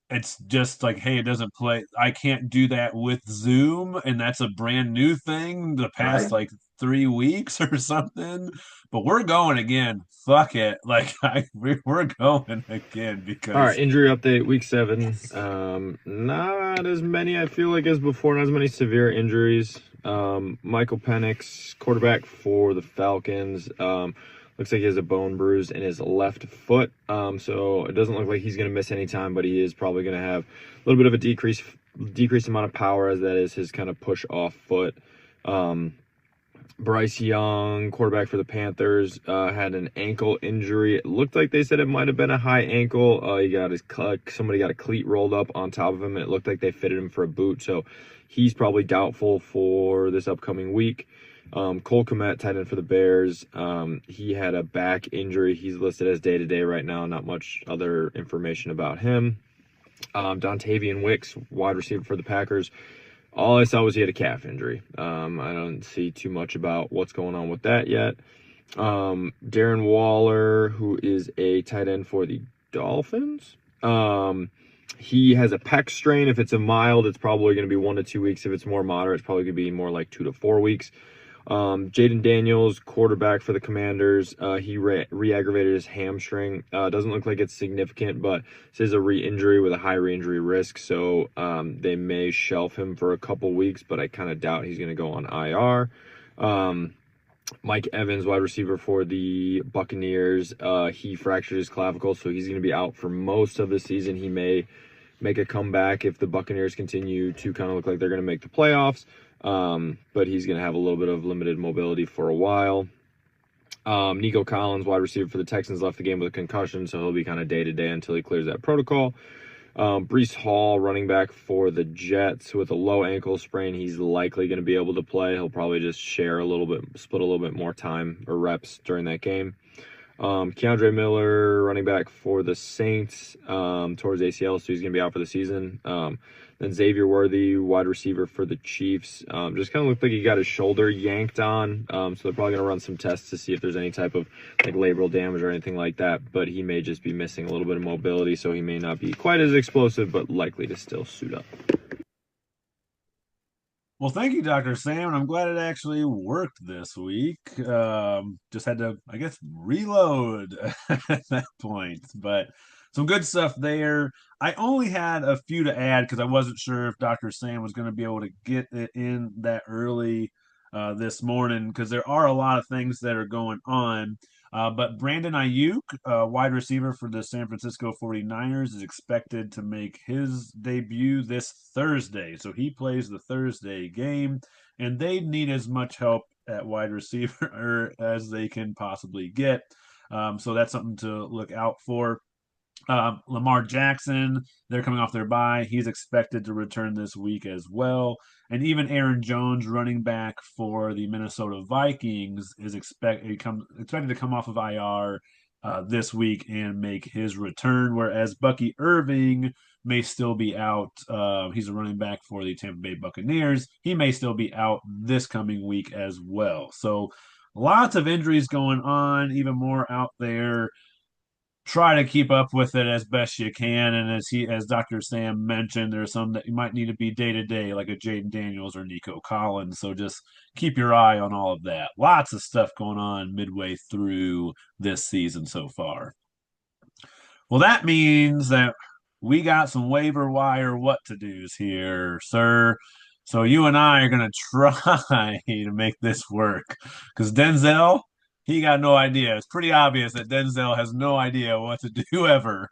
it's just like, hey, it doesn't play. I can't do that with Zoom, and that's a brand new thing the past Right. like 3 weeks or something. But we're going again. Fuck it. Like we're going again All right, because injury update, week 7. Not as many, I feel like, as before. Not as many severe injuries. Michael Penix, quarterback for the Falcons, looks like he has a bone bruise in his left foot. So it doesn't look like he's going to miss any time, but he is probably going to have a little bit of a decreased amount of power, as that is his kind of push off foot. Bryce Young, quarterback for the Panthers, had an ankle injury. It looked like they said it might have been a high ankle. He got somebody got a cleat rolled up on top of him, and it looked like they fitted him for a boot. So he's probably doubtful for this upcoming week. Cole Kmet, tight end for the Bears, he had a back injury. He's listed as day-to-day right now. Not much other information about him. Dontavian Wicks, wide receiver for the Packers. All I saw was he had a calf injury. I don't see too much about what's going on with that yet. Darren Waller, who is a tight end for the Dolphins, he has a pec strain. If it's a mild, it's probably going to be 1 to 2 weeks. If it's more moderate, it's probably going to be more like 2 to 4 weeks. Jaden Daniels, quarterback for the Commanders, he re-aggravated his hamstring. Doesn't look like it's significant, but this is a re-injury with a high re-injury risk, so they may shelf him for a couple weeks, but I kind of doubt he's going to go on IR. Mike Evans, wide receiver for the Buccaneers, he fractured his clavicle, so he's going to be out for most of the season. He may make a comeback if the Buccaneers continue to kind of look like they're going to make the playoffs. But he's going to have a little bit of limited mobility for a while. Nico Collins, wide receiver for the Texans, left the game with a concussion, so he'll be kind of day-to-day until he clears that protocol. Breece Hall, running back for the Jets, with a low ankle sprain. He's likely going to be able to play. He'll probably just split a little bit more time or reps during that game. Keandre Miller, running back for the Saints, towards ACL, so he's going to be out for the season. Then Xavier Worthy, wide receiver for the Chiefs, just kind of looked like he got his shoulder yanked on. So they're probably going to run some tests to see if there's any type of like labral damage or anything like that. But he may just be missing a little bit of mobility, so he may not be quite as explosive, but likely to still suit up. well, thank you, Dr. Sam. And I'm glad it actually worked this week. Just had to, I guess, reload at that point. But some good stuff there. I only had a few to add because I wasn't sure if Dr. Sam was going to be able to get it in that early this morning because there are a lot of things that are going on. But Brandon Ayuk, wide receiver for the San Francisco 49ers, is expected to make his debut this Thursday. So he plays the Thursday game, and they need as much help at wide receiver as they can possibly get. So that's something to look out for. Lamar Jackson, they're coming off their bye. He's expected to return this week as well. And even Aaron Jones, running back for the Minnesota Vikings, is expected to come off of IR this week and make his return. Whereas Bucky Irving may still be out. He's a running back for the Tampa Bay Buccaneers. He may still be out this coming week as well. So lots of injuries going on, even more out there. Try to keep up with it as best you can. And as Dr. Sam mentioned, there's some that you might need to be day to day, like a Jaden Daniels or Nico Collins. So just keep your eye on all of that. Lots of stuff going on midway through this season so far. Well, that means that we got some waiver wire what to do's here, sir. So you and I are gonna try to make this work because Denzel, he got no idea. It's pretty obvious that Denzel has no idea what to do ever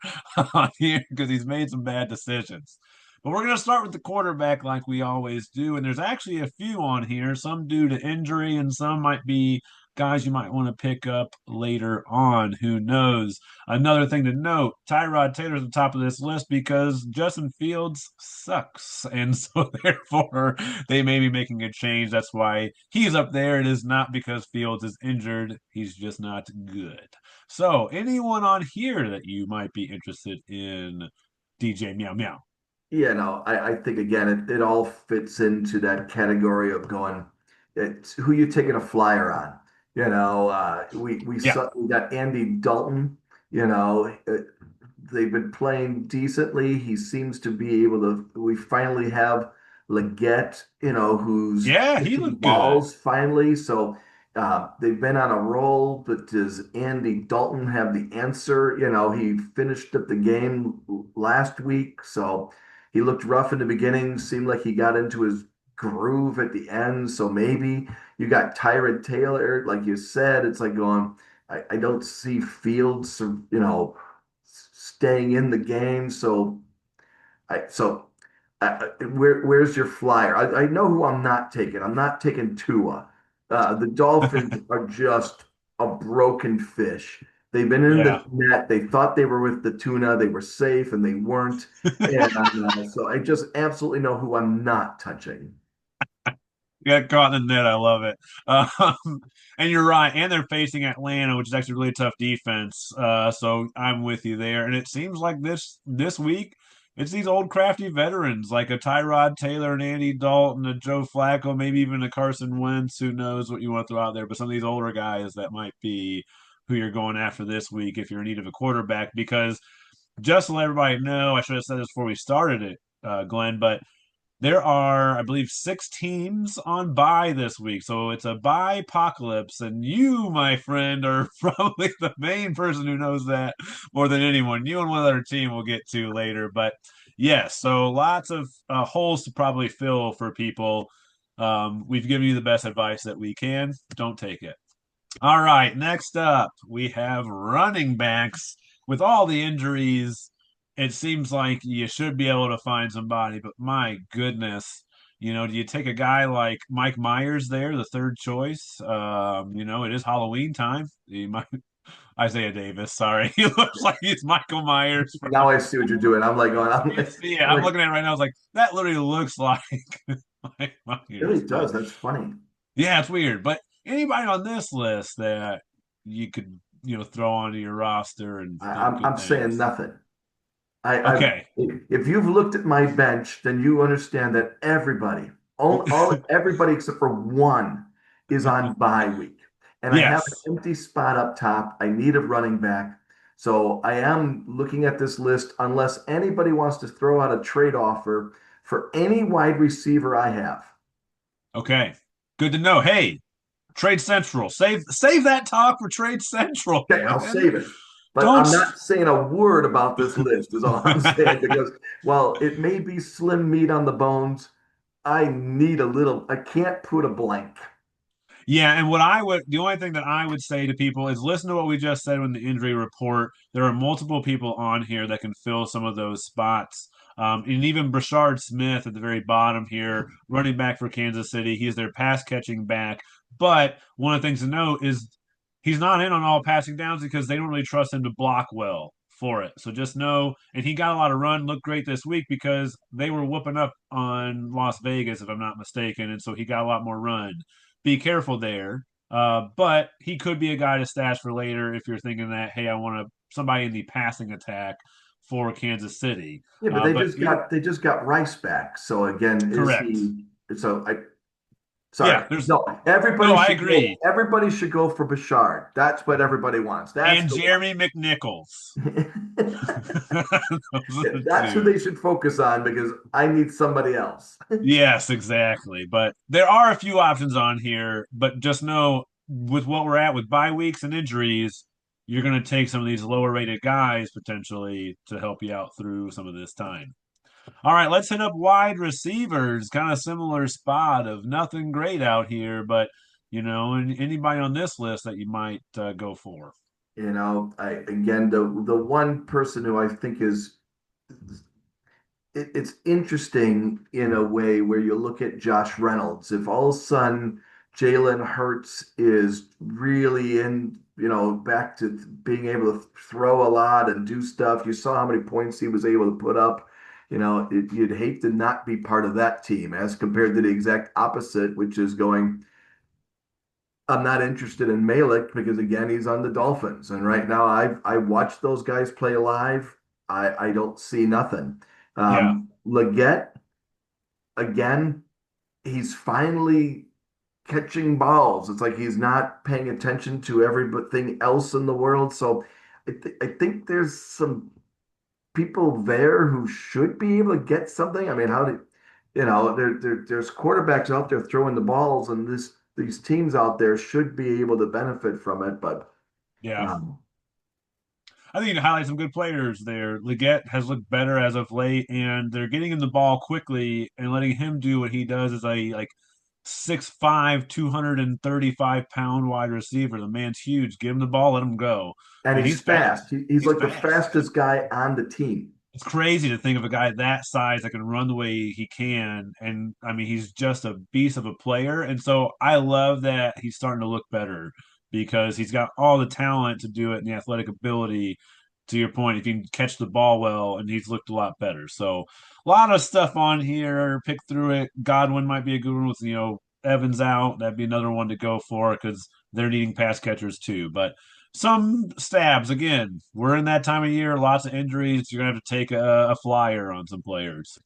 on here because he's made some bad decisions. But we're gonna start with the quarterback like we always do, and there's actually a few on here, some due to injury, and some might be guys you might want to pick up later on. Who knows? Another thing to note, Tyrod Taylor's at the top of this list because Justin Fields sucks. And so therefore they may be making a change. That's why he's up there. It is not because Fields is injured. He's just not good. So, anyone on here that you might be interested in DJ Meow Meow? Yeah, no, I think again it all fits into that category of going, it's who you taking a flyer on. Yeah. We got Andy Dalton. You know, they've been playing decently. He seems to be able to. We finally have Leggett, who's Yeah, he hitting looked good. balls finally. So they've been on a roll. But does Andy Dalton have the answer? He finished up the game last week, so he looked rough in the beginning. Seemed like he got into his groove at the end. So maybe you got Tyrod Taylor, like you said. It's like going. I don't see Fields, staying in the game. Where's your flyer? I know who I'm not taking. I'm not taking Tua. The Dolphins are just a broken fish. They've been in the Yeah. net. They thought they were with the tuna. They were safe, and they weren't. And so I just absolutely know who I'm not touching. Got caught in the net. I love it. And you're right. And they're facing Atlanta, which is actually a really tough defense. So I'm with you there. And it seems like this week, it's these old crafty veterans like a Tyrod Taylor and Andy Dalton, a Joe Flacco, maybe even a Carson Wentz. Who knows what you want to throw out there? But some of these older guys that might be who you're going after this week if you're in need of a quarterback. Because just to let everybody know, I should have said this before we started it, Glenn, but there are, I believe, 6 teams on bye this week. So it's a bye apocalypse. And you, my friend, are probably the main person who knows that more than anyone. You and one other team we'll get to later. But yes, so lots of holes to probably fill for people. We've given you the best advice that we can. Don't take it. All right, next up, we have running backs. With all the injuries, it seems like you should be able to find somebody, but my goodness, do you take a guy like Mike Myers there, the third choice? It is Halloween time. He might Isaiah Davis, sorry. He looks like he's Michael Myers Now from I see what you're doing. I'm like going. yeah, I'm I'm like, looking at it right now. I was like, that literally looks like Mike it really Myers, but does. That's funny. yeah, it's weird. But anybody on this list that you could, throw onto your roster and think good I'm saying things. nothing. I've Okay. if you've looked at my bench, then you understand that everybody except for one is on bye week. And I have an Yes. empty spot up top. I need a running back. So I am looking at this list unless anybody wants to throw out a trade offer for any wide receiver I have. Okay. Good to know. Hey, Trade Central. Save that talk for Trade Central, Okay, I'll Glenn. save it. But Don't I'm not saying a word about this list, is all I'm saying, because while it may be slim meat on the bones, I can't put a blank. Yeah, and the only thing that I would say to people is listen to what we just said in the injury report. There are multiple people on here that can fill some of those spots. And even Brashard Smith at the very bottom here, running back for Kansas City. He's their pass catching back. But one of the things to note is he's not in on all passing downs because they don't really trust him to block well for it. So just know, and he got a lot of run, looked great this week because they were whooping up on Las Vegas, if I'm not mistaken. And so he got a lot more run. Be careful there. But he could be a guy to stash for later if you're thinking that, hey, I want somebody in the passing attack for Kansas City. Yeah, but But you're they just got Rice back. So again, is correct. he so I Yeah, sorry. there's No, no, I agree. everybody should go for Bashard. That's what everybody wants. That's And the Jeremy McNichols. one. Those are the That's who two. they should focus on because I need somebody else. Yes, exactly. But there are a few options on here, but just know with what we're at with bye weeks and injuries, you're going to take some of these lower rated guys potentially to help you out through some of this time. All right, let's hit up wide receivers. Kind of similar spot of nothing great out here, but and anybody on this list that you might go for. I again the one person who I think is it's interesting in a way where you look at Josh Reynolds. If all of a sudden Jalen Hurts is really back to being able to throw a lot and do stuff, you saw how many points he was able to put up. You'd hate to not be part of that team as compared to the exact opposite, which is going, I'm not interested in Malik because again, he's on the Dolphins, and right now I watched those guys play live. I don't see nothing. Yeah, Leggett again, he's finally catching balls. It's like he's not paying attention to everything else in the world. So I think there's some people there who should be able to get something. I mean, how do there's quarterbacks out there throwing the balls, and these teams out there should be able to benefit from it. But yeah. um, I think you highlight some good players there. Leggett has looked better as of late, and they're getting him the ball quickly and letting him do what he does as a like 6'5", 235-pound wide receiver. The man's huge. Give him the ball, let him go. and And he's he's fast. fast. He's He's like the fast. fastest guy on the team. It's crazy to think of a guy that size that can run the way he can. And I mean, he's just a beast of a player. And so I love that he's starting to look better because he's got all the talent to do it and the athletic ability. To your point, if he can catch the ball well, and he's looked a lot better. So a lot of stuff on here. Pick through it. Godwin might be a good one with Evans out. That'd be another one to go for because they're needing pass catchers too. But some stabs again. We're in that time of year, lots of injuries. You're gonna have to take a flyer on some players.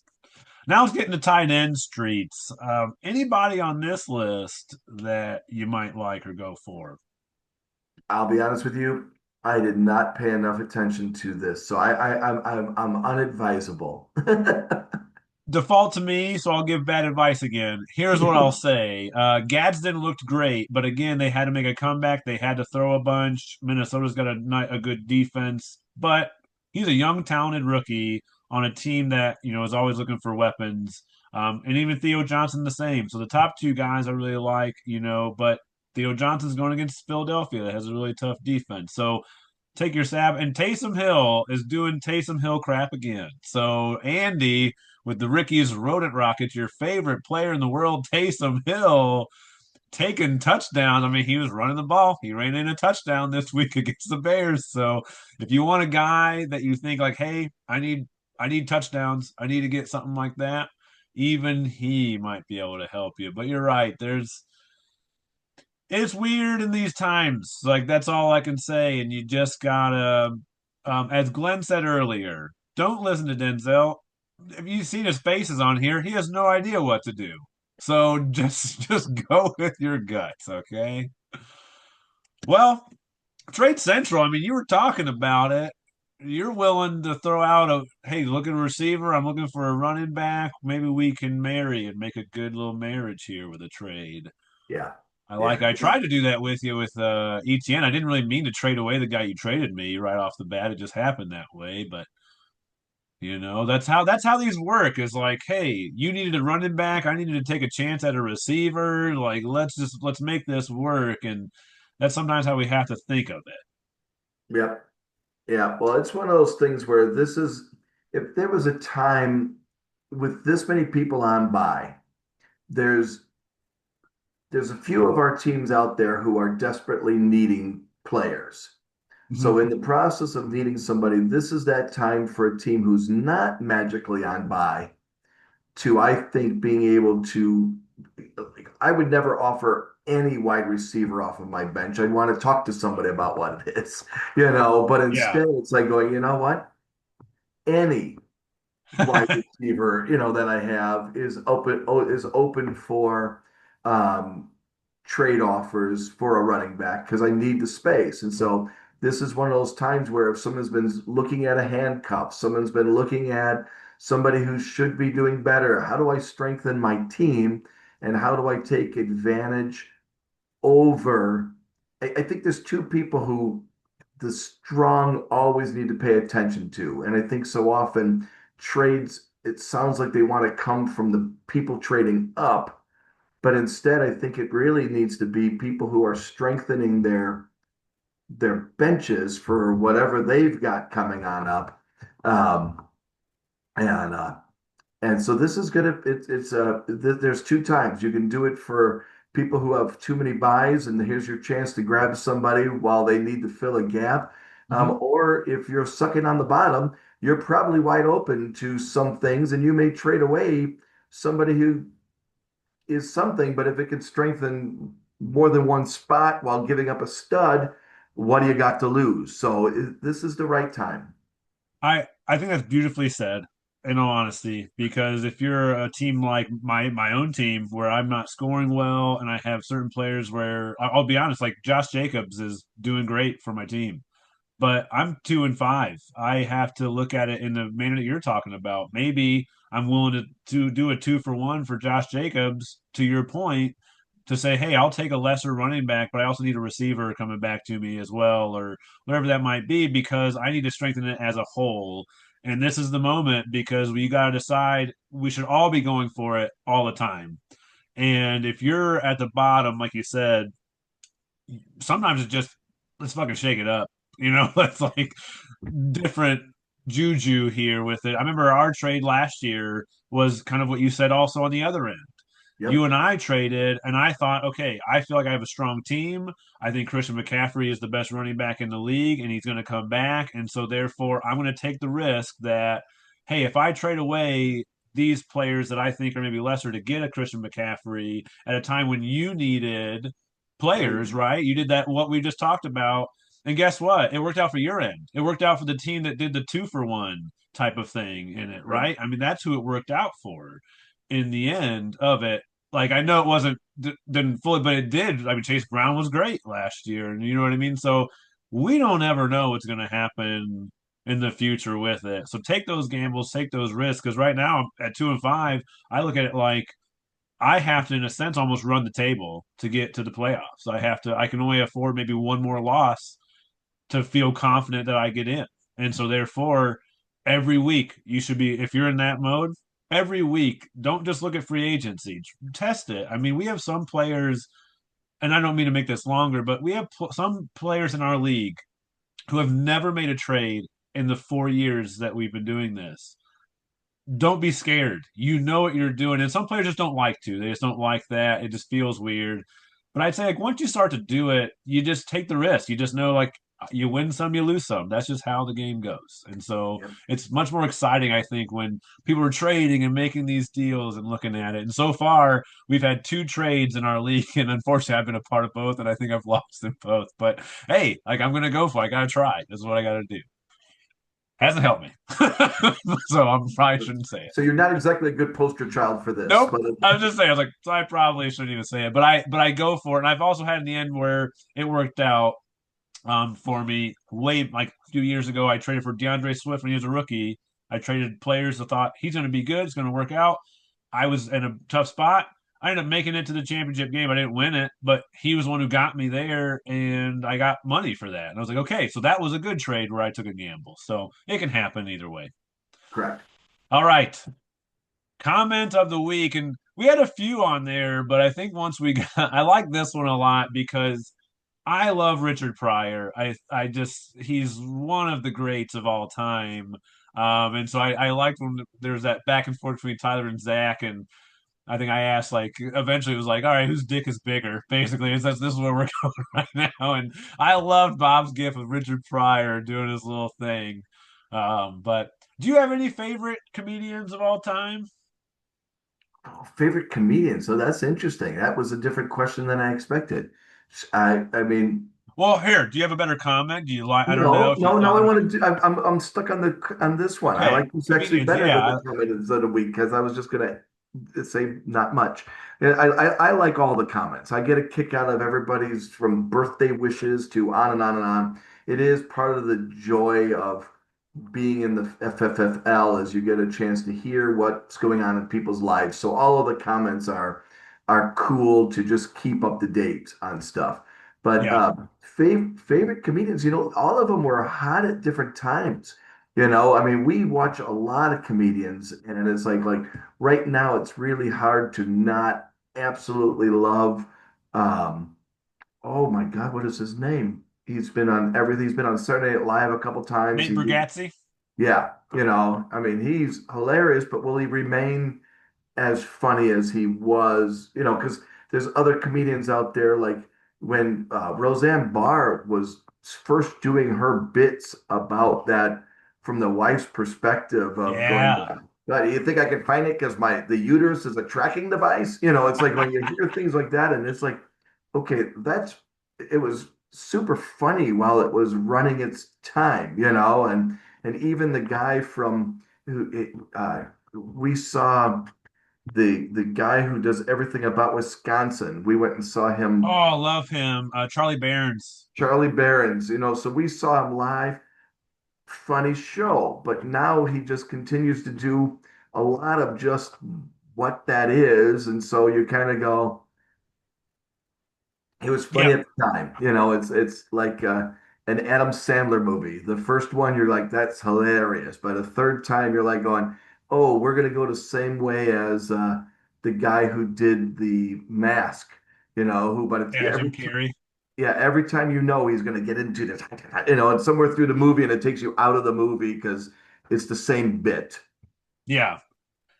Now let's get into tight end streets. Anybody on this list that you might like or go for? I'll be honest with you. I did not pay enough attention to this, so I'm unadvisable. Default to me, so I'll give bad advice again. Here's what I'll say. Gadsden looked great, but again, they had to make a comeback. They had to throw a bunch. Minnesota's got a good defense, but he's a young, talented rookie on a team that, is always looking for weapons. And even Theo Johnson the same. So the top two guys I really like, but Theo Johnson's going against Philadelphia that has a really tough defense. So take your stab. And Taysom Hill is doing Taysom Hill crap again. So Andy with the Rickies Rodent Rockets, your favorite player in the world, Taysom Hill, taking touchdowns. I mean, he was running the ball. He ran in a touchdown this week against the Bears. So if you want a guy that you think like, hey, I need touchdowns, I need to get something like that, even he might be able to help you. But you're right. It's weird in these times. Like that's all I can say. And you just gotta, as Glenn said earlier, don't listen to Denzel. If you've seen his faces on here, he has no idea what to do. So just go with your guts, okay? Well, Trade Central. I mean, you were talking about it. You're willing to throw out a hey, look at a receiver. I'm looking for a running back. Maybe we can marry and make a good little marriage here with a trade. Yeah, I yeah. tried to do that with you with ETN. I didn't really mean to trade away the guy you traded me right off the bat. It just happened that way. But that's how these work. Is like, hey, you needed a running back. I needed to take a chance at a receiver. Like, let's make this work. And that's sometimes how we have to think of it. Yep. Yeah, well, it's one of those things where if there was a time with this many people on by, there's there's a few of our teams out there who are desperately needing players. So Mhm. in the process of needing somebody, this is that time for a team who's not magically on by to, I think, being able to, I would never offer any wide receiver off of my bench. I'd want to talk to somebody about what it is, but Yeah. instead it's like going, you know what? Any wide receiver, that I have is open for um, trade offers for a running back because I need the space. And so this is one of those times where if someone's been looking at a handcuff, someone's been looking at somebody who should be doing better. How do I strengthen my team? And how do I take advantage over? I think there's two people who the strong always need to pay attention to. And I think so often trades, it sounds like they want to come from the people trading up, but instead I think it really needs to be people who are strengthening their benches for whatever they've got coming on up. Um, and and so this is good. There's two times you can do it for people who have too many buys, and here's your chance to grab somebody while they need to fill a gap. Mhm. Or if you're sucking on the bottom, you're probably wide open to some things, and you may trade away somebody who is something, but if it can strengthen more than one spot while giving up a stud, what do you got to lose? So this is the right time. I think that's beautifully said, in all honesty, because if you're a team like my own team where I'm not scoring well and I have certain players where I'll be honest, like Josh Jacobs is doing great for my team, but I'm 2-5. I have to look at it in the manner that you're talking about. Maybe I'm willing to do a 2-for-1 for Josh Jacobs, to your point, to say, hey, I'll take a lesser running back, but I also need a receiver coming back to me as well, or whatever that might be, because I need to strengthen it as a whole. And this is the moment because we got to decide we should all be going for it all the time. And if you're at the bottom, like you said, sometimes it's just let's fucking shake it up. It's like different juju here with it. I remember our trade last year was kind of what you said also on the other end. You Yep. and I traded, and I thought, okay, I feel like I have a strong team. I think Christian McCaffrey is the best running back in the league, and he's going to come back. And so, therefore, I'm going to take the risk that, hey, if I trade away these players that I think are maybe lesser to get a Christian McCaffrey at a time when you needed players, Players. right? You did that, what we just talked about. And guess what? It worked out for your end. It worked out for the team that did the 2-for-1 type of thing in it, Yep. right? I mean, that's who it worked out for in the end of it. Like, I know it wasn't didn't fully, but it did. I mean, Chase Brown was great last year, and you know what I mean. So we don't ever know what's going to happen in the future with it. So take those gambles, take those risks. Because right now at 2-5, I look at it like I have to, in a sense, almost run the table to get to the playoffs. I can only afford maybe one more loss to feel confident that I get in. And so, therefore, every week you should be, if you're in that mode, every week, don't just look at free agency, test it. I mean, we have some players, and I don't mean to make this longer, but we have some players in our league who have never made a trade in the 4 years that we've been doing this. Don't be scared. You know what you're doing. And some players just don't like to. They just don't like that. It just feels weird. But I'd say like once you start to do it, you just take the risk. You just know like you win some, you lose some. That's just how the game goes. And so Yep. it's much more exciting, I think, when people are trading and making these deals and looking at it. And so far, we've had two trades in our league, and unfortunately, I've been a part of both, and I think I've lost in both. But hey, like I'm gonna go for it. I gotta try. That's what I gotta do. Hasn't helped me, so I probably shouldn't say it. So you're not exactly a good poster child for this, Nope. but I was just saying, I was like, so I probably shouldn't even say it, but I go for it. And I've also had in the end where it worked out for me way like a few years ago. I traded for DeAndre Swift when he was a rookie. I traded players that thought he's going to be good, it's going to work out. I was in a tough spot. I ended up making it to the championship game. I didn't win it, but he was the one who got me there, and I got money for that. And I was like, okay, so that was a good trade where I took a gamble. So it can happen either way. correct. All right, comment of the week, and we had a few on there, but I think once we got, I like this one a lot because I love Richard Pryor. I just he's one of the greats of all time. And so I liked when there's that back and forth between Tyler and Zach, and I think I asked like eventually it was like, all right, whose dick is bigger? Basically, it says this is where we're going right now. And I loved Bob's gift of Richard Pryor doing his little thing. But do you have any favorite comedians of all time? Oh, favorite comedian. So that's interesting. That was a different question than I expected. I mean, Well, here, do you have a better comment? Do you like? I don't know no, if you no, no. thought I of want to do. I'm stuck on this one. I okay, like this actually comedians. better than Yeah, the comments of the week because I was just gonna say not much. Yeah, I like all the comments. I get a kick out of everybody's from birthday wishes to on and on and on. It is part of the joy of being in the FFFL as you get a chance to hear what's going on in people's lives. So all of the comments are cool to just keep up to date on stuff. But yeah. favorite comedians, all of them were hot at different times. I mean, we watch a lot of comedians, and it's like right now, it's really hard to not absolutely love. Um, oh my God, what is his name? He's been on everything. He's been on Saturday Night Live a couple times. Nate Bargatze. Yeah, I mean, he's hilarious, but will he remain as funny as he was? Because there's other comedians out there, like when Roseanne Barr was first doing her bits about that from the wife's perspective of going, Yeah, "God, you think I can find it because the uterus is a tracking device?" It's like when you hear things like that, and it's like, okay, it was super funny while it was running its time, and even the guy from we saw the guy who does everything about Wisconsin. We went and saw Oh, him, I love him. Charlie Barnes. Charlie Barons, so we saw him live. Funny show, but now he just continues to do a lot of just what that is, and so you kind of go, it was funny Yep. at the time. It's like an Adam Sandler movie. The first one, you're like, that's hilarious. But a third time, you're like going, oh, we're going to go the same way as the guy who did the mask, but it's Yeah, Jim Carrey. every time he's going to get into this, and somewhere through the movie, and it takes you out of the movie because it's the same bit. Yeah.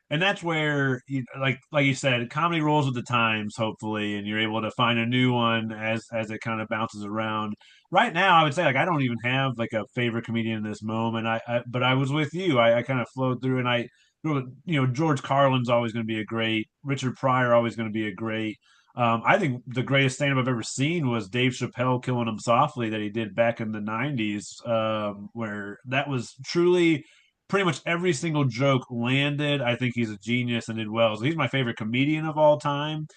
And that's where like you said, comedy rolls with the times, hopefully, and you're able to find a new one as it kind of bounces around. Right now, I would say like I don't even have like a favorite comedian in this moment. But I was with you. I kind of flowed through, and George Carlin's always going to be a great. Richard Pryor always going to be a great. I think the greatest stand-up I've ever seen was Dave Chappelle killing him softly that he did back in the '90s, where that was truly pretty much every single joke landed. I think he's a genius and did well. So he's my favorite comedian of all time.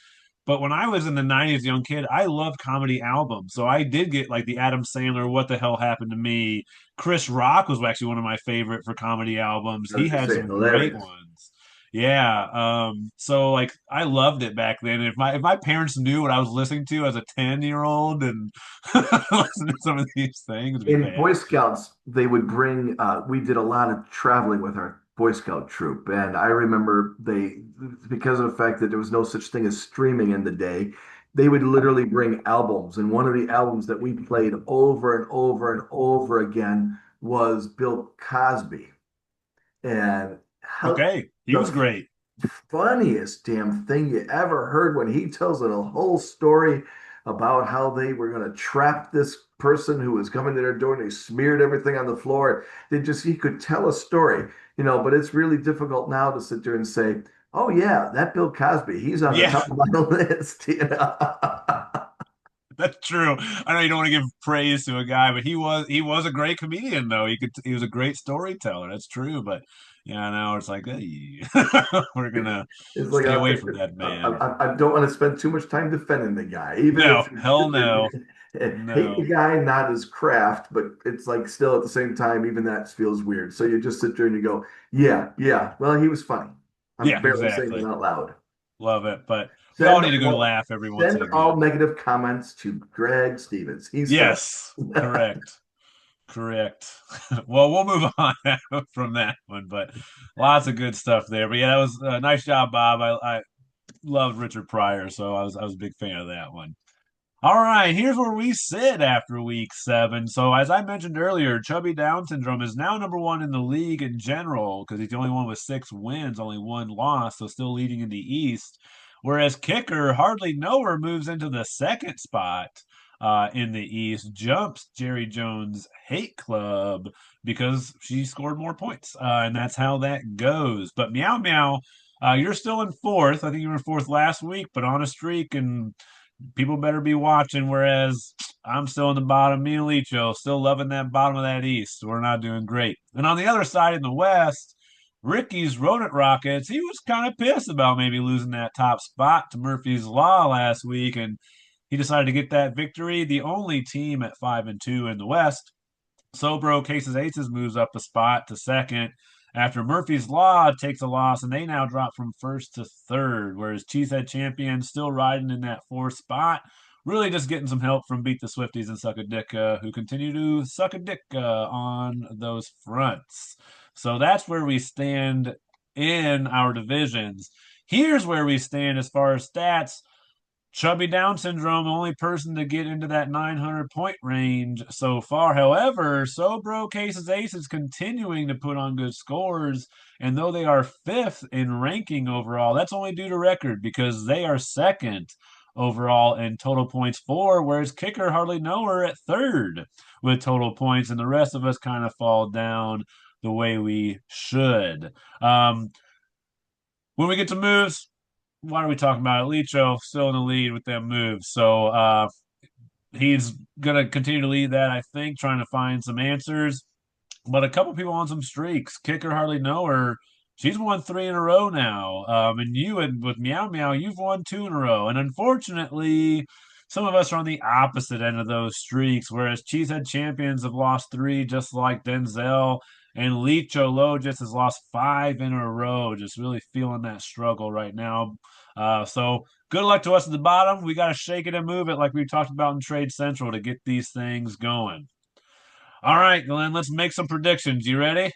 But when I was in the '90s, young kid, I loved comedy albums. So I did get like the Adam Sandler, What the Hell Happened to Me? Chris Rock was actually one of my favorite for comedy albums. I He was gonna had say some great hilarious. ones. Yeah. So like I loved it back then. If my parents knew what I was listening to as a 10-year old and listening to some of these things, it'd be In Boy bad. Scouts, they would bring, we did a lot of traveling with our Boy Scout troop. And I remember because of the fact that there was no such thing as streaming in the day, they would literally bring albums. And one of the albums that we played over and over and over again was Bill Cosby. And how Okay. He the was great. funniest damn thing you ever heard when he tells it a whole story about how they were going to trap this person who was coming to their door and they smeared everything on the floor. He could tell a story, but it's really difficult now to sit there and say, oh, yeah, that Bill Cosby, he's on the Yeah. top of my list. That's true. I know you don't want to give praise to a guy, but he was a great comedian though. He was a great storyteller. That's true. But yeah, now it's like, hey, we're gonna It's like stay away from that man. I don't want to spend too much time defending the guy, even No, if hell no, hate the no. guy, not his craft, but it's like still at the same time, even that feels weird. So you just sit there and you go, yeah, yeah. Well, he was funny. I'm Yeah, barely saying it exactly. out loud. Love it. But we all Send need a good all laugh every once send and all again. negative comments to Greg Stevens. He's funny. Yes, correct. Correct. Well, we'll move on from that one, but lots of good stuff there. But yeah, that was a nice job, Bob. I loved Richard Pryor, so I was a big fan of that one. All right, here's where we sit after week 7. So, as I mentioned earlier, Chubby Down syndrome is now number 1 in the league in general because he's the only one with 6 wins, only 1 loss, so still leading in the East. Whereas kicker Hardly Knower moves into the second spot in the East, jumps Jerry Jones' Hate Club because she scored more points, and that's how that goes. But Meow Meow, you're still in fourth. I think you were in fourth last week, but on a streak and people better be watching. Whereas I'm still in the bottom. Me and Licho still loving that bottom of that East. We're not doing great. And on the other side in the West, Ricky's Rodent Rockets, he was kind of pissed about maybe losing that top spot to Murphy's Law last week, and he decided to get that victory. The only team at 5-2 in the West. Sobro Cases Aces moves up a spot to second after Murphy's Law takes a loss, and they now drop from first to third, whereas Cheesehead Champion still riding in that fourth spot. Really just getting some help from Beat the Swifties and Suck a Dick, who continue to suck a dick on those fronts. So that's where we stand in our divisions. Here's where we stand as far as stats. Chubby Down syndrome, only person to get into that 900-point range so far. However, Sobro Cases Aces continuing to put on good scores. And though they are fifth in ranking overall, that's only due to record because they are second overall in total points for, whereas Kicker Hardly Knower at third with total points. And the rest of us kind of fall down the way we should. When we get to moves, what are we talking about? Licho still in the lead with them moves. So he's gonna continue to lead that, I think, trying to find some answers. But a couple people on some streaks. Kicker hardly know her. She's won three in a row now. And you and with Meow Meow, you've won two in a row. And unfortunately, some of us are on the opposite end of those streaks, whereas Cheesehead Champions have lost three, just like Denzel. And Licho Logis has lost five in a row. Just really feeling that struggle right now. So good luck to us at the bottom. We got to shake it and move it like we talked about in Trade Central to get these things going. All right, Glenn, let's make some predictions. You ready?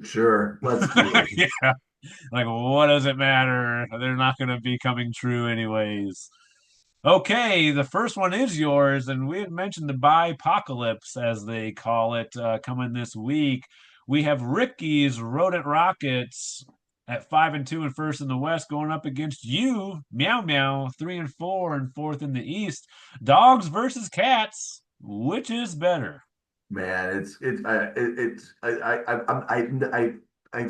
Sure, let's do it. Yeah. Like, what does it matter? They're not going to be coming true anyways. Okay, the first one is yours, and we had mentioned the apocalypse, as they call it, coming this week. We have Ricky's Rodent Rockets at 5-2 and first in the West, going up against you, Meow Meow, 3-4 and fourth in the East. Dogs versus cats. Which is better? Man, I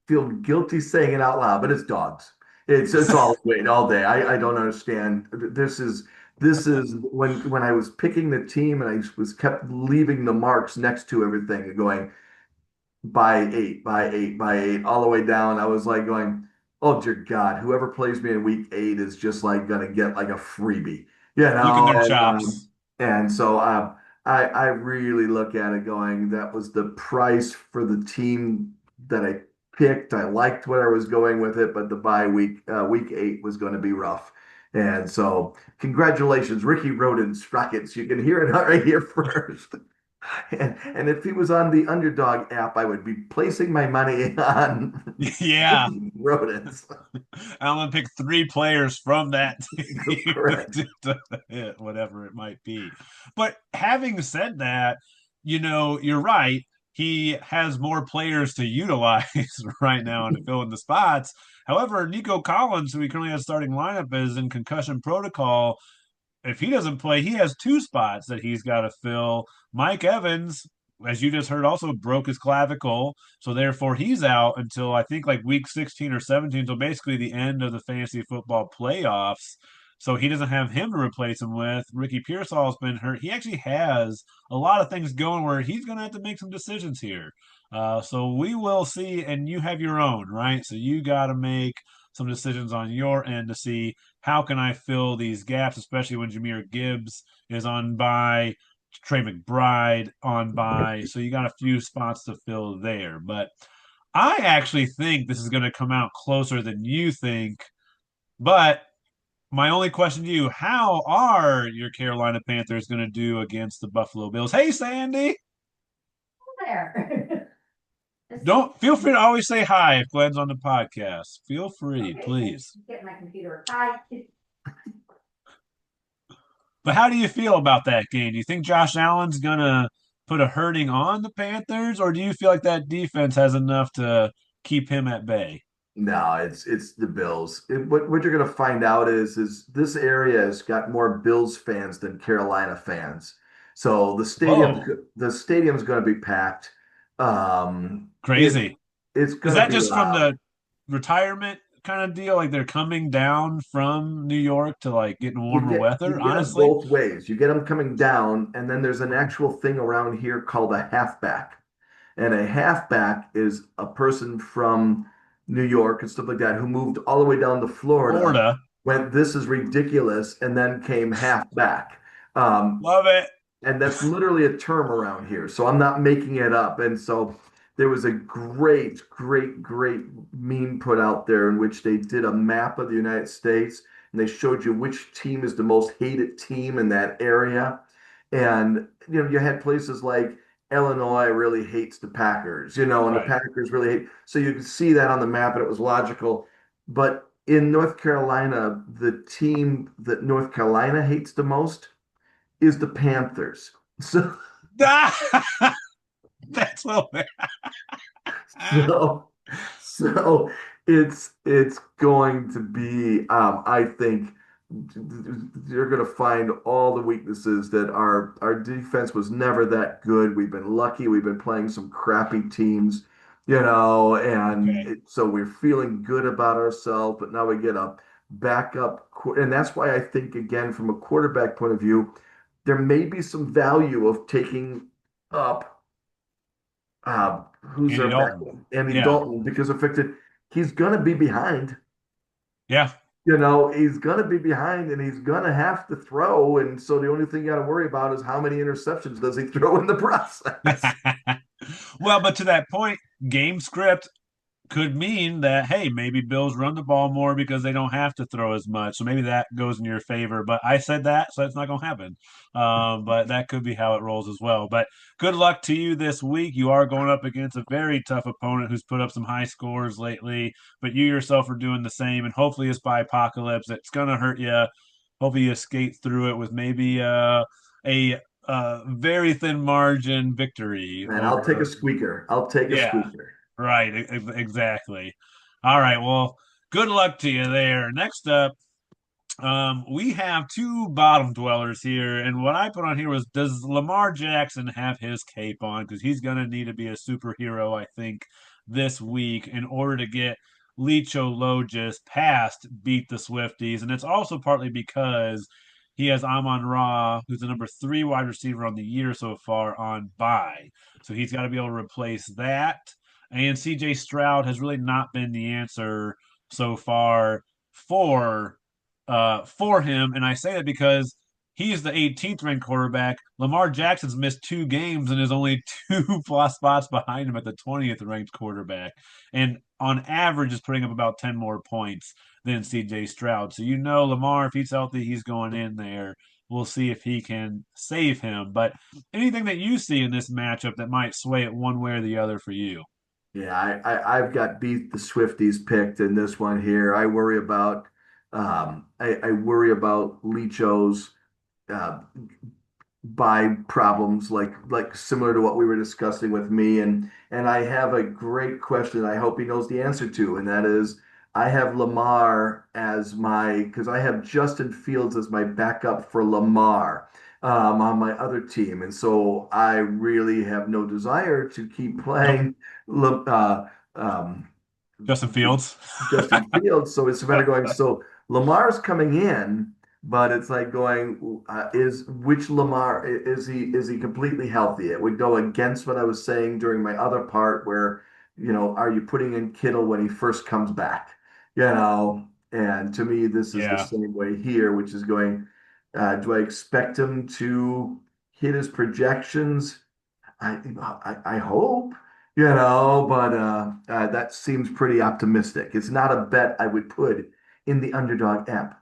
feel guilty saying it out loud, but it's dogs. It's all wait all day. I don't understand. This is when I was picking the team and I was kept leaving the marks next to everything and going by eight, by eight, by eight, all the way down. I was like going, oh dear God, whoever plays me in week eight is just like gonna get like a freebie, Licking their chops. and so I really look at it going, that was the price for the team that I picked. I liked what I was going with it, but the bye week, week eight was going to be rough. And so, congratulations, Ricky Rodens Rockets. You can hear it right here first. And if he was on the Underdog app, I would be placing my money on Yeah, Rodents. I'm gonna pick three players from that team Correct. to hit whatever it might be. But having said that, you're right. He has more players to utilize right now to fill in the spots. However, Nico Collins, who he currently has starting lineup, is in concussion protocol. If he doesn't play, he has two spots that he's got to fill. Mike Evans, as you just heard, also broke his clavicle. So therefore he's out until I think like week 16 or 17. So basically the end of the fantasy football playoffs. So he doesn't have him to replace him with. Ricky Pearsall's been hurt. He actually has a lot of things going where he's going to have to make some decisions here. So we will see. And you have your own, right? So you got to make some decisions on your end to see how can I fill these gaps, especially when Jahmyr Gibbs is on by, Trey McBride on by. So you got a few spots to fill there. But I actually think this is going to come out closer than you think. But my only question to you, how are your Carolina Panthers going to do against the Buffalo Bills? Hey, Sandy. There. Don't feel free to always say hi if Glenn's on the podcast. Feel free, Okay, please. get my computer. Hi. But how do you feel about that game? Do you think Josh Allen's gonna put a hurting on the Panthers, or do you feel like that defense has enough to keep him at bay? No, it's the Bills. What you're going to find out is this area has got more Bills fans than Carolina fans. So Whoa, the stadium's going to be packed. It crazy. it's Is going to that be just from loud. the retirement kind of deal? Like they're coming down from New York to like getting warmer You weather, get them honestly? both ways. You get them coming down, and then there's an actual thing around here called a halfback. And a halfback is a person from New York and stuff like that who moved all the way down to Florida, Florida. went, this is ridiculous, and then came half back. Um, Love it. and that's literally a term around here. So I'm not making it up. And so there was a great meme put out there in which they did a map of the United States and they showed you which team is the most hated team in that area. And you had places like Illinois really hates the Packers, and the Right. Packers really hate. So you could see that on the map, and it was logical. But in North Carolina, the team that North Carolina hates the most is the Panthers. So That's what. so so it's going to be I think you're going to find all the weaknesses that our defense was never that good. We've been lucky. We've been playing some crappy teams, and Okay. so we're feeling good about ourselves. But now we get a backup, and that's why I think, again, from a quarterback point of view, there may be some value of taking up who's Andy their Dalton. backup, Andy Yeah. Dalton, because affected he's going to be behind. Yeah. He's going to be behind and he's going to have to throw. And so the only thing you got to worry about is how many interceptions does he throw in the process? Well, but to that point, game script could mean that, hey, maybe Bills run the ball more because they don't have to throw as much. So maybe that goes in your favor. But I said that, so that's not going to happen. But that could be how it rolls as well. But good luck to you this week. You are going up against a very tough opponent who's put up some high scores lately. But you yourself are doing the same. And hopefully it's by apocalypse. It's going to hurt you. Hopefully you skate through it with maybe a very thin margin victory And I'll take a over. squeaker. I'll take a Yeah. squeaker. Right, exactly. All right, well, good luck to you there. Next up, we have two bottom dwellers here, and what I put on here was, does Lamar Jackson have his cape on? Because he's gonna need to be a superhero, I think, this week in order to get Licho Logis past beat the Swifties, and it's also partly because he has Amon Ra, who's the number three wide receiver on the year so far, on bye, so he's got to be able to replace that. And CJ Stroud has really not been the answer so far for for him. And I say that because he's the 18th ranked quarterback. Lamar Jackson's missed two games and is only two plus spots behind him at the 20th ranked quarterback. And on average is putting up about 10 more points than CJ Stroud. So you know Lamar, if he's healthy, he's going in there. We'll see if he can save him. But anything that you see in this matchup that might sway it one way or the other for you? Yeah, I've got beat the Swifties picked in this one here. I worry about Licho's uh, by problems like similar to what we were discussing with me, and I have a great question I hope he knows the answer to, and that is I have Lamar as my because I have Justin Fields as my backup for Lamar on my other team, and so I really have no desire to keep Nope. playing um, Justin Fields. Justin Fields. So it's a matter of going, so Lamar's coming in, but it's like going, is which Lamar is he completely healthy? It would go against what I was saying during my other part where, are you putting in Kittle when he first comes back? And to me, this is the Yeah. same way here, which is going, do I expect him to hit his projections? I hope, but that seems pretty optimistic. It's not a bet I would put in the underdog app.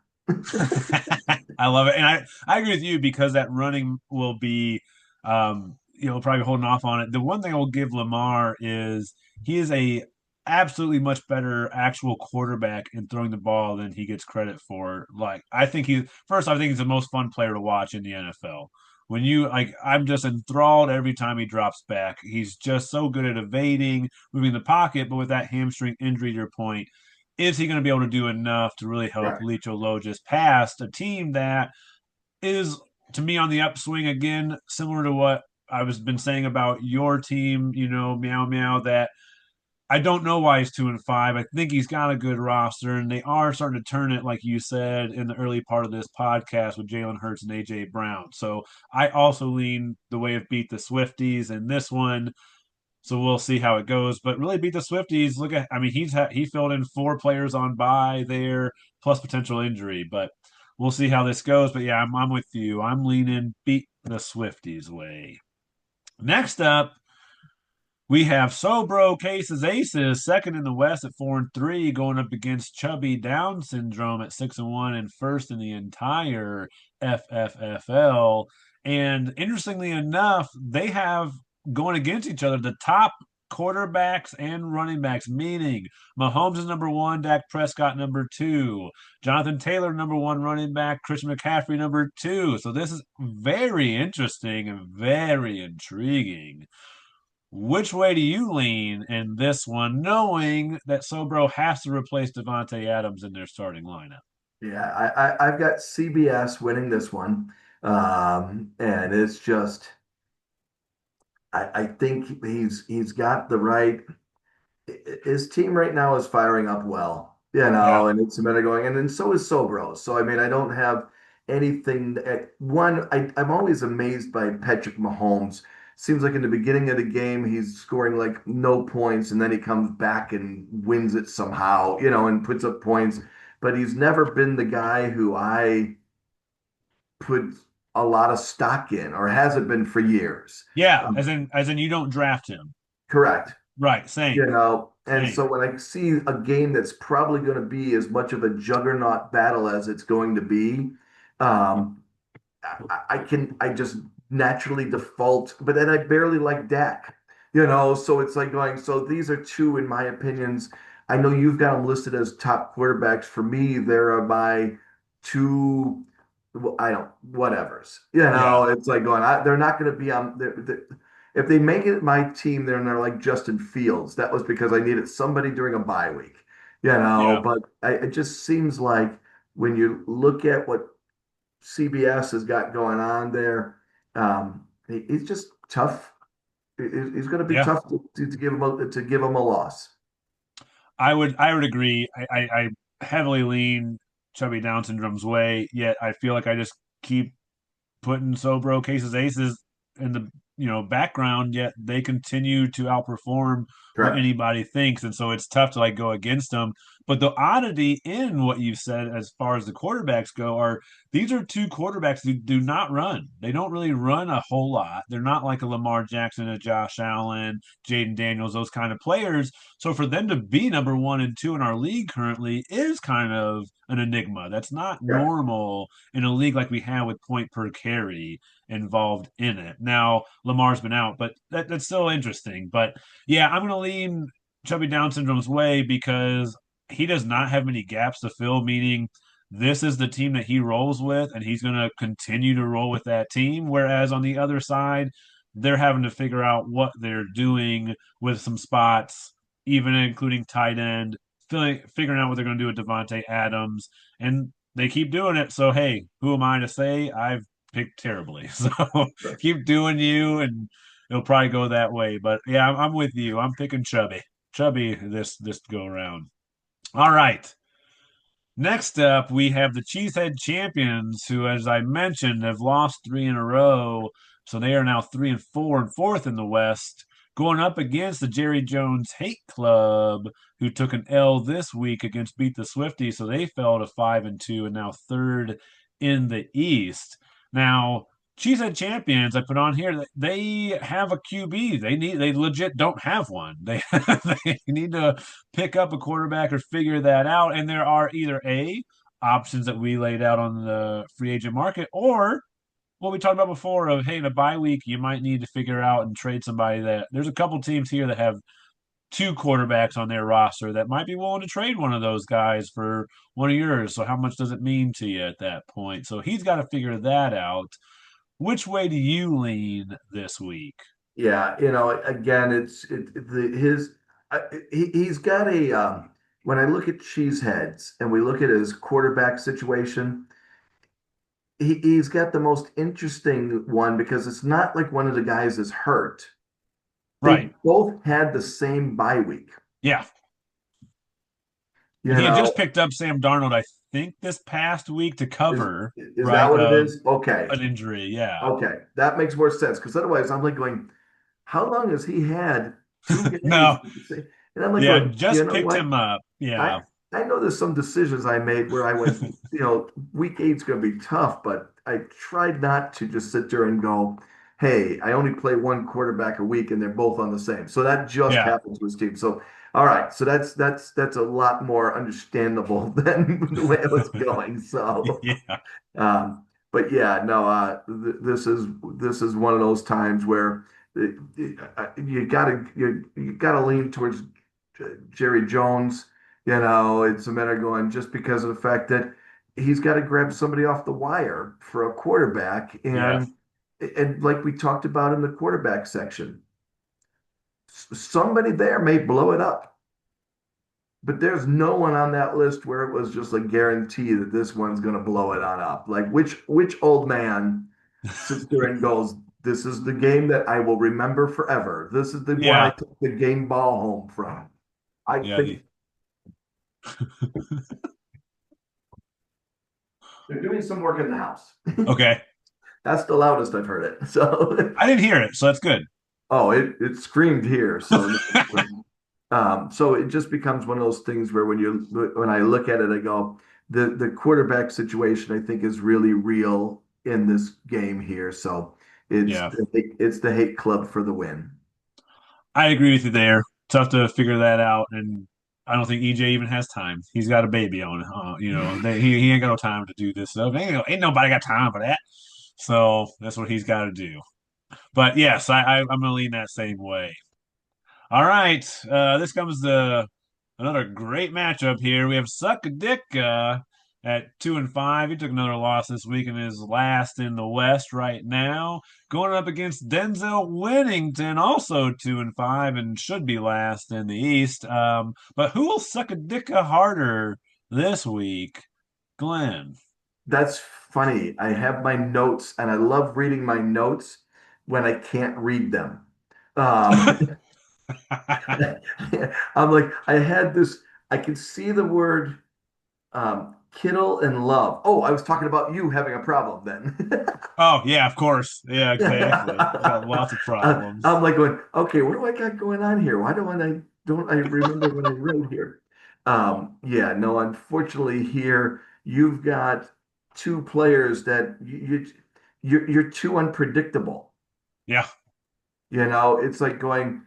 I love it. And I agree with you because that running will be probably holding off on it. The one thing I will give Lamar is he is a absolutely much better actual quarterback in throwing the ball than he gets credit for. Like I think he's the most fun player to watch in the NFL. When you I'm just enthralled every time he drops back. He's just so good at evading, moving the pocket, but with that hamstring injury to your point, is he going to be able to do enough to really help Right. Licho Logis past a team that is, to me, on the upswing again, similar to what I was been saying about your team, meow meow, that I don't know why he's 2-5. I think he's got a good roster, and they are starting to turn it, like you said in the early part of this podcast with Jalen Hurts and AJ Brown. So I also lean the way of beat the Swifties in this one. So we'll see how it goes. But really beat the Swifties. I mean, he filled in four players on bye there, plus potential injury. But we'll see how this goes. But yeah, I'm with you. I'm leaning beat the Swifties way. Next up, we have Sobro Cases Aces, second in the West at 4-3, going up against Chubby Down Syndrome at 6-1 and first in the entire FFFL. And interestingly enough, they have going against each other the top quarterbacks and running backs, meaning Mahomes is number one, Dak Prescott number two, Jonathan Taylor number one running back, Christian McCaffrey number two. So this is very interesting and very intriguing. Which way do you lean in this one, knowing that Sobro has to replace Devontae Adams in their starting lineup? Yeah, I've got CBS winning this one. And it's just I think he's got the right his team right now is firing up well. Yeah. and it's a matter of going, and then so is Sobro. So I mean, I don't have anything at one. I'm always amazed by Patrick Mahomes. Seems like in the beginning of the game, he's scoring like no points, and then he comes back and wins it somehow, and puts up points. But he's never been the guy who I put a lot of stock in, or hasn't been for years. Yeah, Um, as in you don't draft him. Correct. Right, same. And so Same. when I see a game that's probably going to be as much of a juggernaut battle as it's going to be, um, I just naturally default, but then I barely like Dak, so it's like going, so these are two, in my opinions. I know you've got them listed as top quarterbacks. For me, there are my two, well, I don't, whatevers, Yeah. it's like going, they're not going to be on, if they make it my team, they're like Justin Fields. That was because I needed somebody during a bye week, Yeah. but it just seems like when you look at what CBS has got going on there. He's just tough. He's going to be Yeah. tough to give him a loss. I would agree. I heavily lean Chubby Down syndrome's way, yet I feel like I just keep putting Sobro cases aces in the background, yet they continue to outperform what Correct. anybody thinks, and so it's tough to like go against them. But the oddity in what you said as far as the quarterbacks go are these are two quarterbacks who do not run. They don't really run a whole lot. They're not like a Lamar Jackson, a Josh Allen, Jaden Daniels, those kind of players. So for them to be number one and two in our league currently is kind of an enigma. That's not Yeah. normal in a league like we have with point per carry involved in it. Now Lamar's been out, but that's still interesting. But yeah, I'm going to lean Chubby Down syndrome's way because he does not have many gaps to fill. Meaning, this is the team that he rolls with, and he's going to continue to roll with that team. Whereas on the other side, they're having to figure out what they're doing with some spots, even including tight end, figuring out what they're going to do with Devontae Adams, and they keep doing it. So hey, who am I to say I've picked terribly? So keep doing you, and it'll probably go that way. But yeah, I'm with you. I'm picking Chubby this go around. All right. Next up, we have the Cheesehead Champions, who, as I mentioned, have lost three in a row. So they are now 3-4 and fourth in the West, going up against the Jerry Jones Hate Club, who took an L this week against Beat the Swifty. So they fell to 5-2 and now third in the East. Now, Cheesehead Champions, I put on here, they have a QB. They legit don't have one. They they need to pick up a quarterback or figure that out. And there are either A, options that we laid out on the free agent market, or what we talked about before of, hey, in a bye week, you might need to figure out and trade somebody that there's a couple teams here that have two quarterbacks on their roster that might be willing to trade one of those guys for one of yours. So how much does it mean to you at that point? So he's got to figure that out. Which way do you lean this week? Yeah. Again, he's got a when I look at Cheeseheads and we look at his quarterback situation, he's got the most interesting one because it's not like one of the guys is hurt. Right. They both had the same bye week. Yeah. You And he had just know, picked up Sam Darnold, I think, this past week to is cover, is that right, what it is? Okay. an injury. Yeah. Okay. That makes more sense because otherwise I'm like going, how long has he had two guys No. with the same? And I'm like Yeah. going, you Just know picked what? him up. I Yeah. I know there's some decisions I made where I went, week eight's going to be tough, but I tried not to just sit there and go, hey, I only play one quarterback a week and they're both on the same. So that just Yeah. happened to his team. So all right, so that's a lot more understandable than the way it was going. So Yeah. um, but yeah, no, this is one of those times where you gotta lean towards Jerry Jones. It's a matter of going just because of the fact that he's got to grab somebody off the wire for a quarterback, Yeah. and like we talked about in the quarterback section, somebody there may blow it up. But there's no one on that list where it was just a guarantee that this one's going to blow it on up. Like which old man sits there and goes, "This is the game that I will remember forever. This is the one I Yeah. took the game ball home from." I Yeah. think They're doing some work in the house. Okay. That's the loudest I've heard it. So, I didn't hear it, so that's good. oh, it screamed here. So it just becomes one of those things where when I look at it, I go, the quarterback situation I think is really real in this game here. So Yeah. it's the hate club for the win. I agree with you there. Tough to figure that out, and I don't think EJ even has time. He's got a baby on, he ain't got no time to do this stuff. Ain't nobody got time for that. So that's what he's got to do. But yes, I'm gonna lean that same way. All right, this comes to another great matchup here. We have Suck a Dick at 2-5. He took another loss this week and is last in the West right now. Going up against Denzel Winnington, also 2-5, and should be last in the East. But who will suck a dick harder this week? Glenn. That's funny. I have my notes and I love reading my notes when I can't read them. Um, I'm like, I had this, I could see the word Kittle and Love. Oh, I was talking about you having a problem then. Oh, yeah, of course. Yeah, exactly. You got lots of problems. I'm like going, okay, what do I got going on here? Why don't I remember what I wrote here? Yeah, no, unfortunately here you've got two players that you're too unpredictable. Yeah. You know, it's like going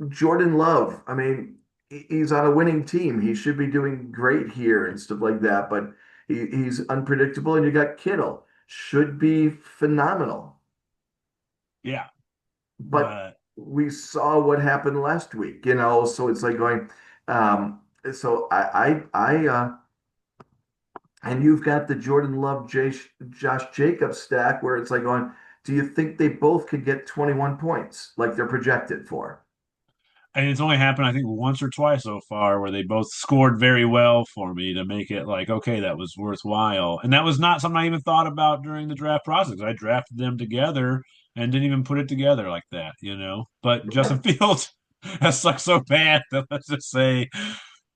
Jordan Love. I mean, he's on a winning team. He should be doing great here and stuff like that, but he's unpredictable. And you got Kittle, should be phenomenal. Yeah. But But we saw what happened last week, so it's like going, so and you've got the Jordan Love, Josh Jacobs stack where it's like going, do you think they both could get 21 points like they're projected for? and it's only happened, I think, once or twice so far where they both scored very well for me to make it like, okay, that was worthwhile. And that was not something I even thought about during the draft process. I drafted them together and didn't even put it together like that. But Justin Right. Fields has sucked so bad that let's just say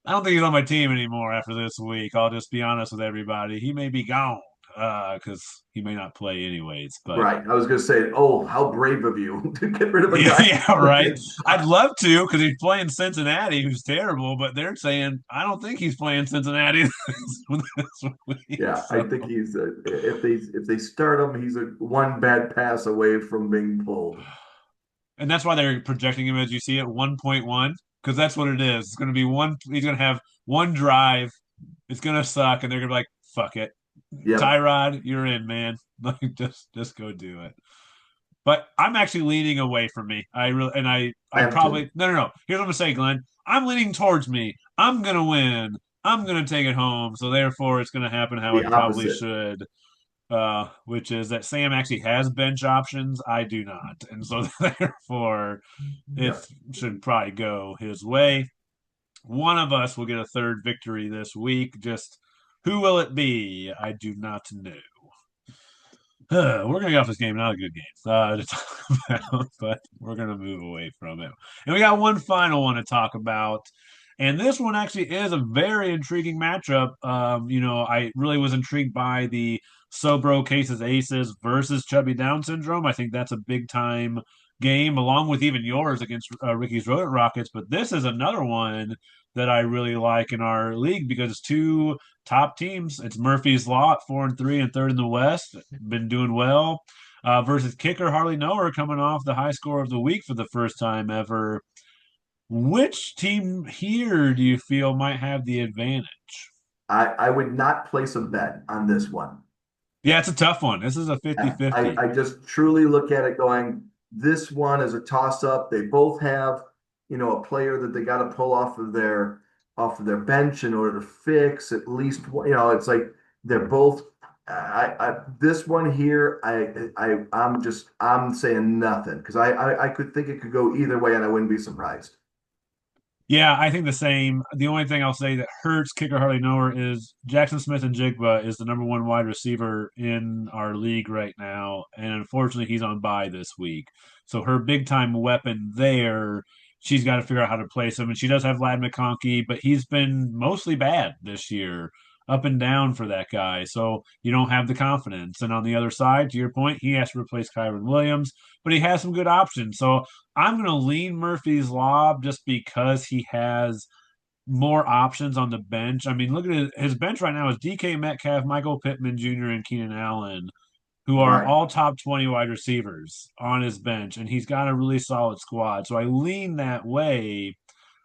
I don't think he's on my team anymore after this week. I'll just be honest with everybody. He may be gone because he may not play anyways. But Right. I was going to say, oh, how brave of you to get rid of a guy. yeah, right. I'd love to because he's playing Cincinnati, who's terrible, but they're saying I don't think he's playing Cincinnati this week. Yeah, I So, think he's if they start him, he's a one bad pass away from being pulled. and that's why they're projecting him as you see it 1.1 because that's what it is. It's going to be one. He's going to have one drive. It's going to suck, and they're going to be like, "Fuck it, Yep, Tyrod, you're in, man. Like, just go do it." But I'm actually leaning away from me. I really and I I am too. probably no. Here's what I'm gonna say, Glenn. I'm leaning towards me. I'm gonna win. I'm gonna take it home. So therefore, it's gonna happen how The it probably opposite. should, which is that Sam actually has bench options. I do not, and so therefore, it Yeah. should probably go his way. One of us will get a third victory this week. Just who will it be? I do not know. We're gonna get off this game, not a good game to talk about, but we're gonna move away from it. And we got one final one to talk about, and this one actually is a very intriguing matchup. I really was intrigued by the Sobro Cases Aces versus Chubby Down Syndrome. I think that's a big time game, along with even yours against Ricky's Rodent Rockets. But this is another one that I really like in our league because it's two top teams. It's Murphy's Law at 4-3 and third in the West. Been doing well. Versus kicker Harley Noer coming off the high score of the week for the first time ever. Which team here do you feel might have the advantage? I would not place a bet on this one. Yeah, it's a tough one. This is a I, I 50-50. I just truly look at it going, this one is a toss up. They both have, a player that they got to pull off of their bench in order to fix at least one. It's like they're both. This one here, I'm saying nothing because I could think it could go either way and I wouldn't be surprised. Yeah, I think the same. The only thing I'll say that hurts kicker Harley Noer is Jackson Smith and Jigba is the number one wide receiver in our league right now, and unfortunately he's on bye this week. So her big time weapon there she's got to figure out how to place him. And she does have Lad McConkey, but he's been mostly bad this year, up and down for that guy. So you don't have the confidence. And on the other side, to your point, he has to replace Kyron Williams, but he has some good options. So I'm going to lean Murphy's Law just because he has more options on the bench. I mean, look at his bench right now is DK Metcalf, Michael Pittman Jr., and Keenan Allen, who are Right. all top 20 wide receivers on his bench, and he's got a really solid squad. So I lean that way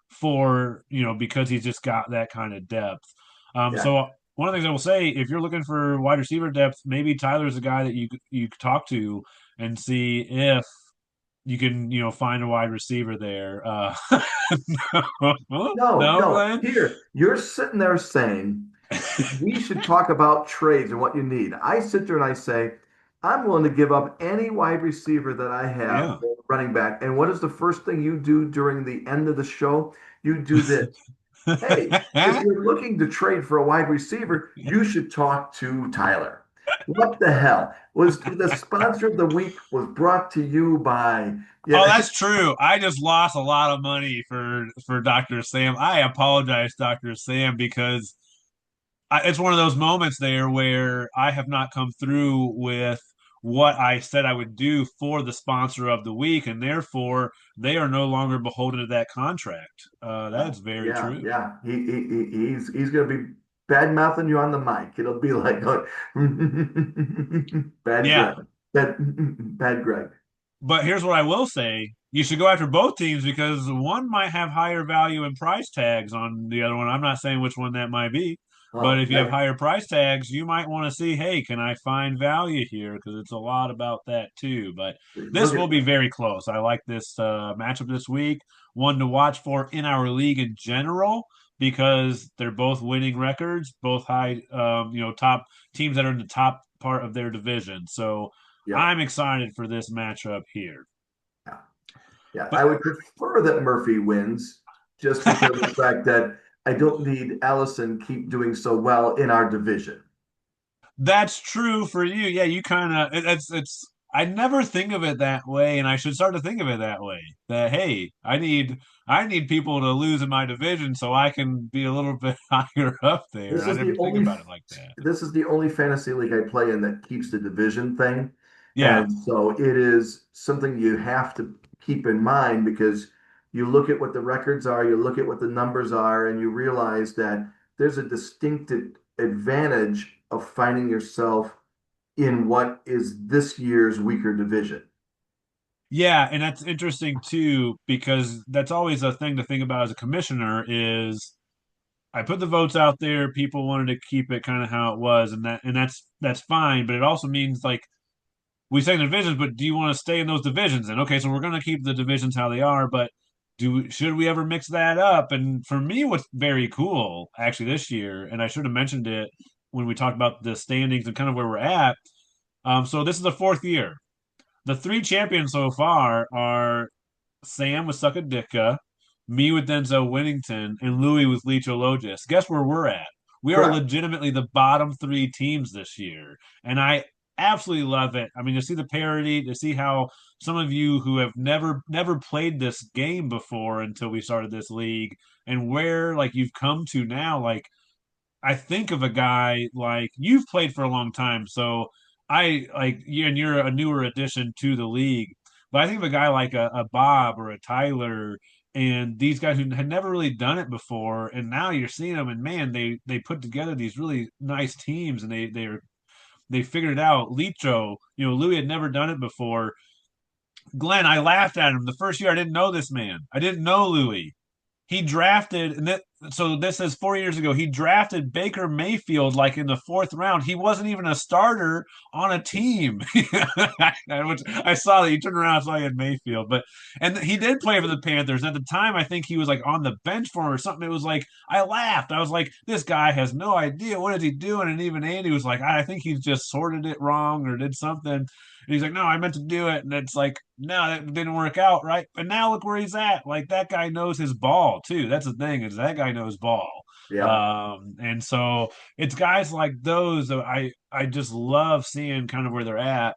for, because he's just got that kind of depth. Yeah. So one of the things I will say, if you're looking for wide receiver depth, maybe Tyler's a guy that you could talk to and see if you can, find a wide receiver there. No, No, no, no. Glenn. Here, you're sitting there saying we should talk about trades and what you need. I sit there and I say, I'm willing to give up any wide receiver that I have Yeah. for running back. And what is the first thing you do during the end of the show? You do this. Hey, if you're looking to trade for a wide receiver, you should talk to Tyler. What the hell? Was the sponsor of the week was brought to you by, Oh, yeah, that's true. I just lost a lot of money for Dr. Sam. I apologize, Dr. Sam, because it's one of those moments there where I have not come through with what I said I would do for the sponsor of the week, and therefore they are no longer beholden to that contract. That's very yeah, true. yeah. He's gonna be bad mouthing you on the mic. It'll be like bad Yeah, Greg. Bad Greg. but here's what I will say. You should go after both teams because one might have higher value and price tags on the other one. I'm not saying which one that might be, but Oh, if you have higher price tags, you might want to see, hey, can I find value here? Because it's a lot about that too. But this look will at be very close. I like this matchup this week. One to watch for in our league in general because they're both winning records, both high, top teams that are in the top part of their division. So yeah, I'm excited for this matchup here. yeah, yeah. I But would prefer that Murphy wins just because of the fact that I don't need Allison keep doing so well in our division. that's true for you. Yeah, you kind of it's I never think of it that way and I should start to think of it that way. That hey, I need people to lose in my division so I can be a little bit higher up there. This I is never the think only about it like that. this is the only fantasy league I play in that keeps the division thing. Yeah. And so it is something you have to keep in mind because you look at what the records are, you look at what the numbers are, and you realize that there's a distinct advantage of finding yourself in what is this year's weaker division. Yeah, and that's interesting too because that's always a thing to think about as a commissioner is I put the votes out there, people wanted to keep it kind of how it was and that's fine, but it also means like we say divisions, but do you want to stay in those divisions? And okay, so we're going to keep the divisions how they are, but should we ever mix that up? And for me, what's very cool actually this year, and I should have mentioned it when we talked about the standings and kind of where we're at. So this is the fourth year. The three champions so far are Sam with Suckaditka, me with Denzel Winnington, and Louis with Leachologis. Guess where we're at? We are Correct. legitimately the bottom three teams this year. And I absolutely love it. I mean, to see the parity, to see how some of you who have never played this game before until we started this league and where like you've come to now, like I think of a guy like you've played for a long time, so I like you and you're a newer addition to the league. But I think of a guy like a Bob or a Tyler and these guys who had never really done it before, and now you're seeing them, and man, they put together these really nice teams, and they figured it out. Licho, Louis had never done it before. Glenn, I laughed at him the first year. I didn't know this man. I didn't know Louis. He drafted, so this is 4 years ago. He drafted Baker Mayfield like in the fourth round. He wasn't even a starter on a team. Which I saw that he turned around and saw he had Mayfield, and he did play for the Panthers. At the time, I think he was like on the bench for him or something. It was like I laughed. I was like, this guy has no idea what is he doing. And even Andy was like, I think he's just sorted it wrong or did something. And he's like, no, I meant to do it. And it's like, no, that didn't work out, right? But now look where he's at. Like that guy knows his ball too. That's the thing is that guy knows ball. Yeah. And so it's guys like those that I just love seeing kind of where they're at.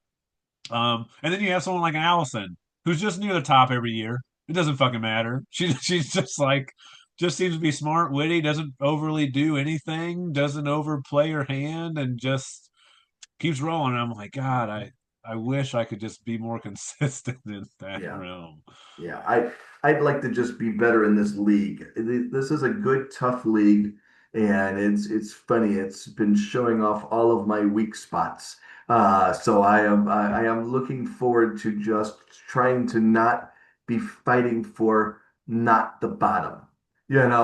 And then you have someone like Allison who's just near the top every year. It doesn't fucking matter. She's just like just seems to be smart, witty, doesn't overly do anything, doesn't overplay her hand, and just keeps rolling. And I'm like, God, I wish I could just be more consistent in that Yeah. realm. Yeah, I'd like to just be better in this league. This is a good, tough league, and it's funny. It's been showing off all of my weak spots. So I am looking forward to just trying to not be fighting for not the bottom. Yeah, I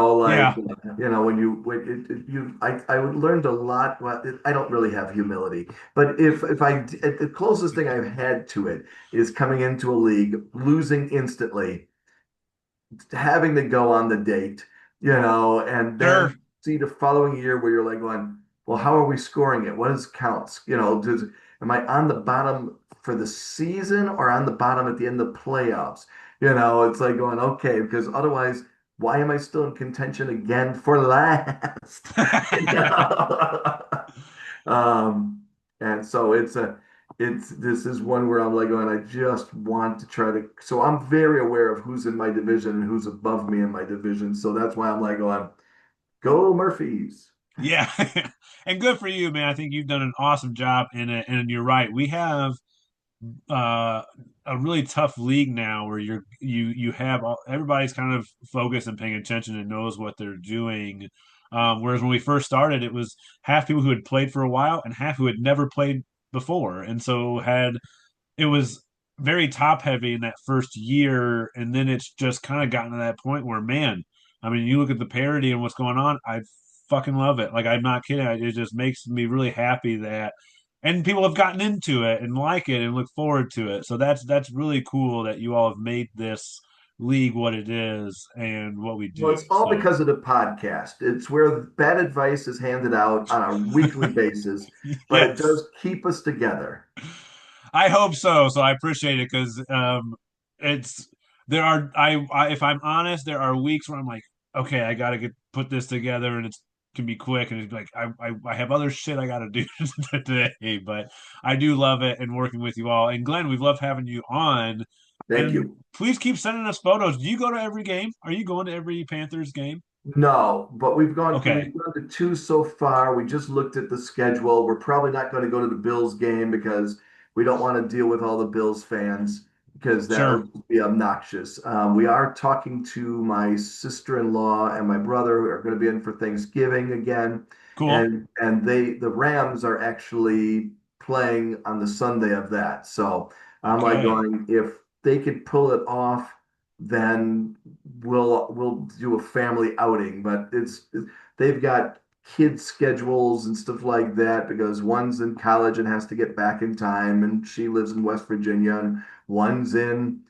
learned a lot. Well, I don't really have humility, but if I the closest thing I've had to it is coming into a league, losing instantly, having to go on the date, and then sure. see the following year where you're like going, well, how are we scoring it? What is counts? Am I on the bottom for the season or on the bottom at the end of the playoffs? It's like going, okay, because otherwise, why am I still in contention again for last? You know? Um, and so this is one where I'm like going, I just want to try to. So I'm very aware of who's in my division and who's above me in my division. So that's why I'm like going, go Murphys. Yeah. And good for you, man. I think you've done an awesome job in it. And you're right. We have uh a really tough league now where you have everybody's kind of focused and paying attention and knows what they're doing. Whereas when we first started, it was half people who had played for a while and half who had never played before, and so had it was very top heavy in that first year, and then it's just kind of gotten to that point where, man, I mean, you look at the parody and what's going on, I fucking love it. Like, I'm not kidding. It just makes me really happy that, and people have gotten into it and like it and look forward to it. So that's really cool that you all have made this league what it is and what we Well, do. it's all So, because of the podcast. It's where bad advice is handed out on a weekly basis, but it yes. does keep us together. I hope so. So I appreciate it because it's there are if I'm honest, there are weeks where I'm like, okay, I gotta get put this together, and it's can be quick, and it's like I have other shit I gotta do today, but I do love it and working with you all. And Glenn, we've loved having you on, Thank and you. please keep sending us photos. Do you go to every game? Are you going to every Panthers game? No, but Okay, we've gone to two so far. We just looked at the schedule. We're probably not going to go to the Bills game because we don't want to deal with all the Bills fans because that sure, would be obnoxious. We are talking to my sister-in-law and my brother who are going to be in for Thanksgiving again, cool, and the Rams are actually playing on the Sunday of that. So I'm like okay, going, if they could pull it off, then we'll do a family outing. But they've got kids schedules and stuff like that because one's in college and has to get back in time, and she lives in West Virginia, and one's in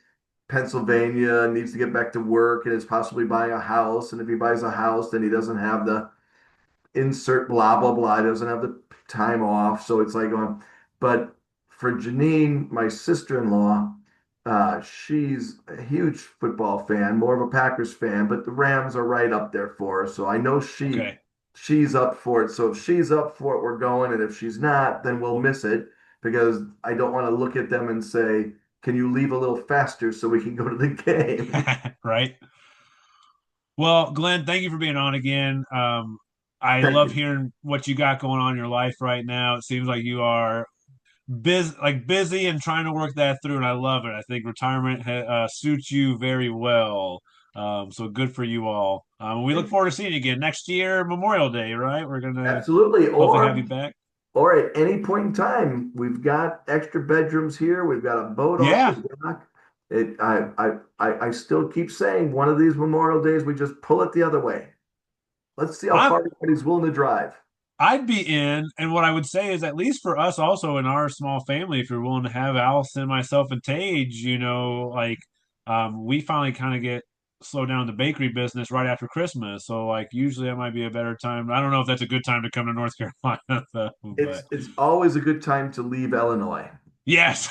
Pennsylvania and needs to get back to work and is possibly buying a house. And if he buys a house, then he doesn't have the insert blah blah blah. He doesn't have the time off, so it's like going. But for Janine, my sister-in-law, she's a huge football fan, more of a Packers fan, but the Rams are right up there for her. So I know okay. she's up for it. So if she's up for it, we're going, and if she's not, then we'll miss it because I don't want to look at them and say, "Can you leave a little faster so we can go to the game?" Right. Well, Glenn, thank you for being on again. I Thank love you. hearing what you got going on in your life right now. It seems like you are busy and trying to work that through, and I love it. I think retirement suits you very well. So good for you all. We look Thank you. forward to seeing you again next year, Memorial Day, right? We're gonna Absolutely. hopefully have you back. Or at any point in time, we've got extra bedrooms here. We've got a boat off Yeah, the dock. I still keep saying one of these Memorial Days, we just pull it the other way. Let's see how I'm far anybody's willing to drive. I'd be in, and what I would say is, at least for us, also in our small family, if you're willing to have Allison, myself, and Tage, like we finally kind of get slow down the bakery business right after Christmas. So like usually that might be a better time. I don't know if that's a good time to come to North Carolina though, but It's always a good time to leave Illinois. yes,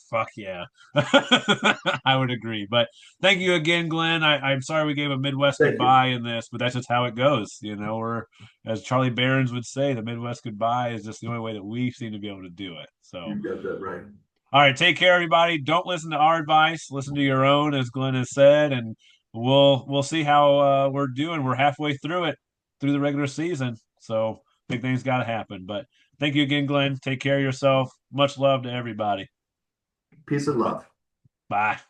fuck yeah, I would agree. But thank you again, Glenn. I'm sorry we gave a Midwest Thank you. goodbye in this, but that's just how it goes. We're, as Charlie Barons would say, the Midwest goodbye is just the only way that we seem to be able to do it. So, You got that right. All right, take care, everybody. Don't listen to our advice. Listen to your own, as Glenn has said, and we'll see how we're doing. We're halfway through it, through the regular season, so big things got to happen. But thank you again, Glenn. Take care of yourself. Much love to everybody. Peace and love. Bye.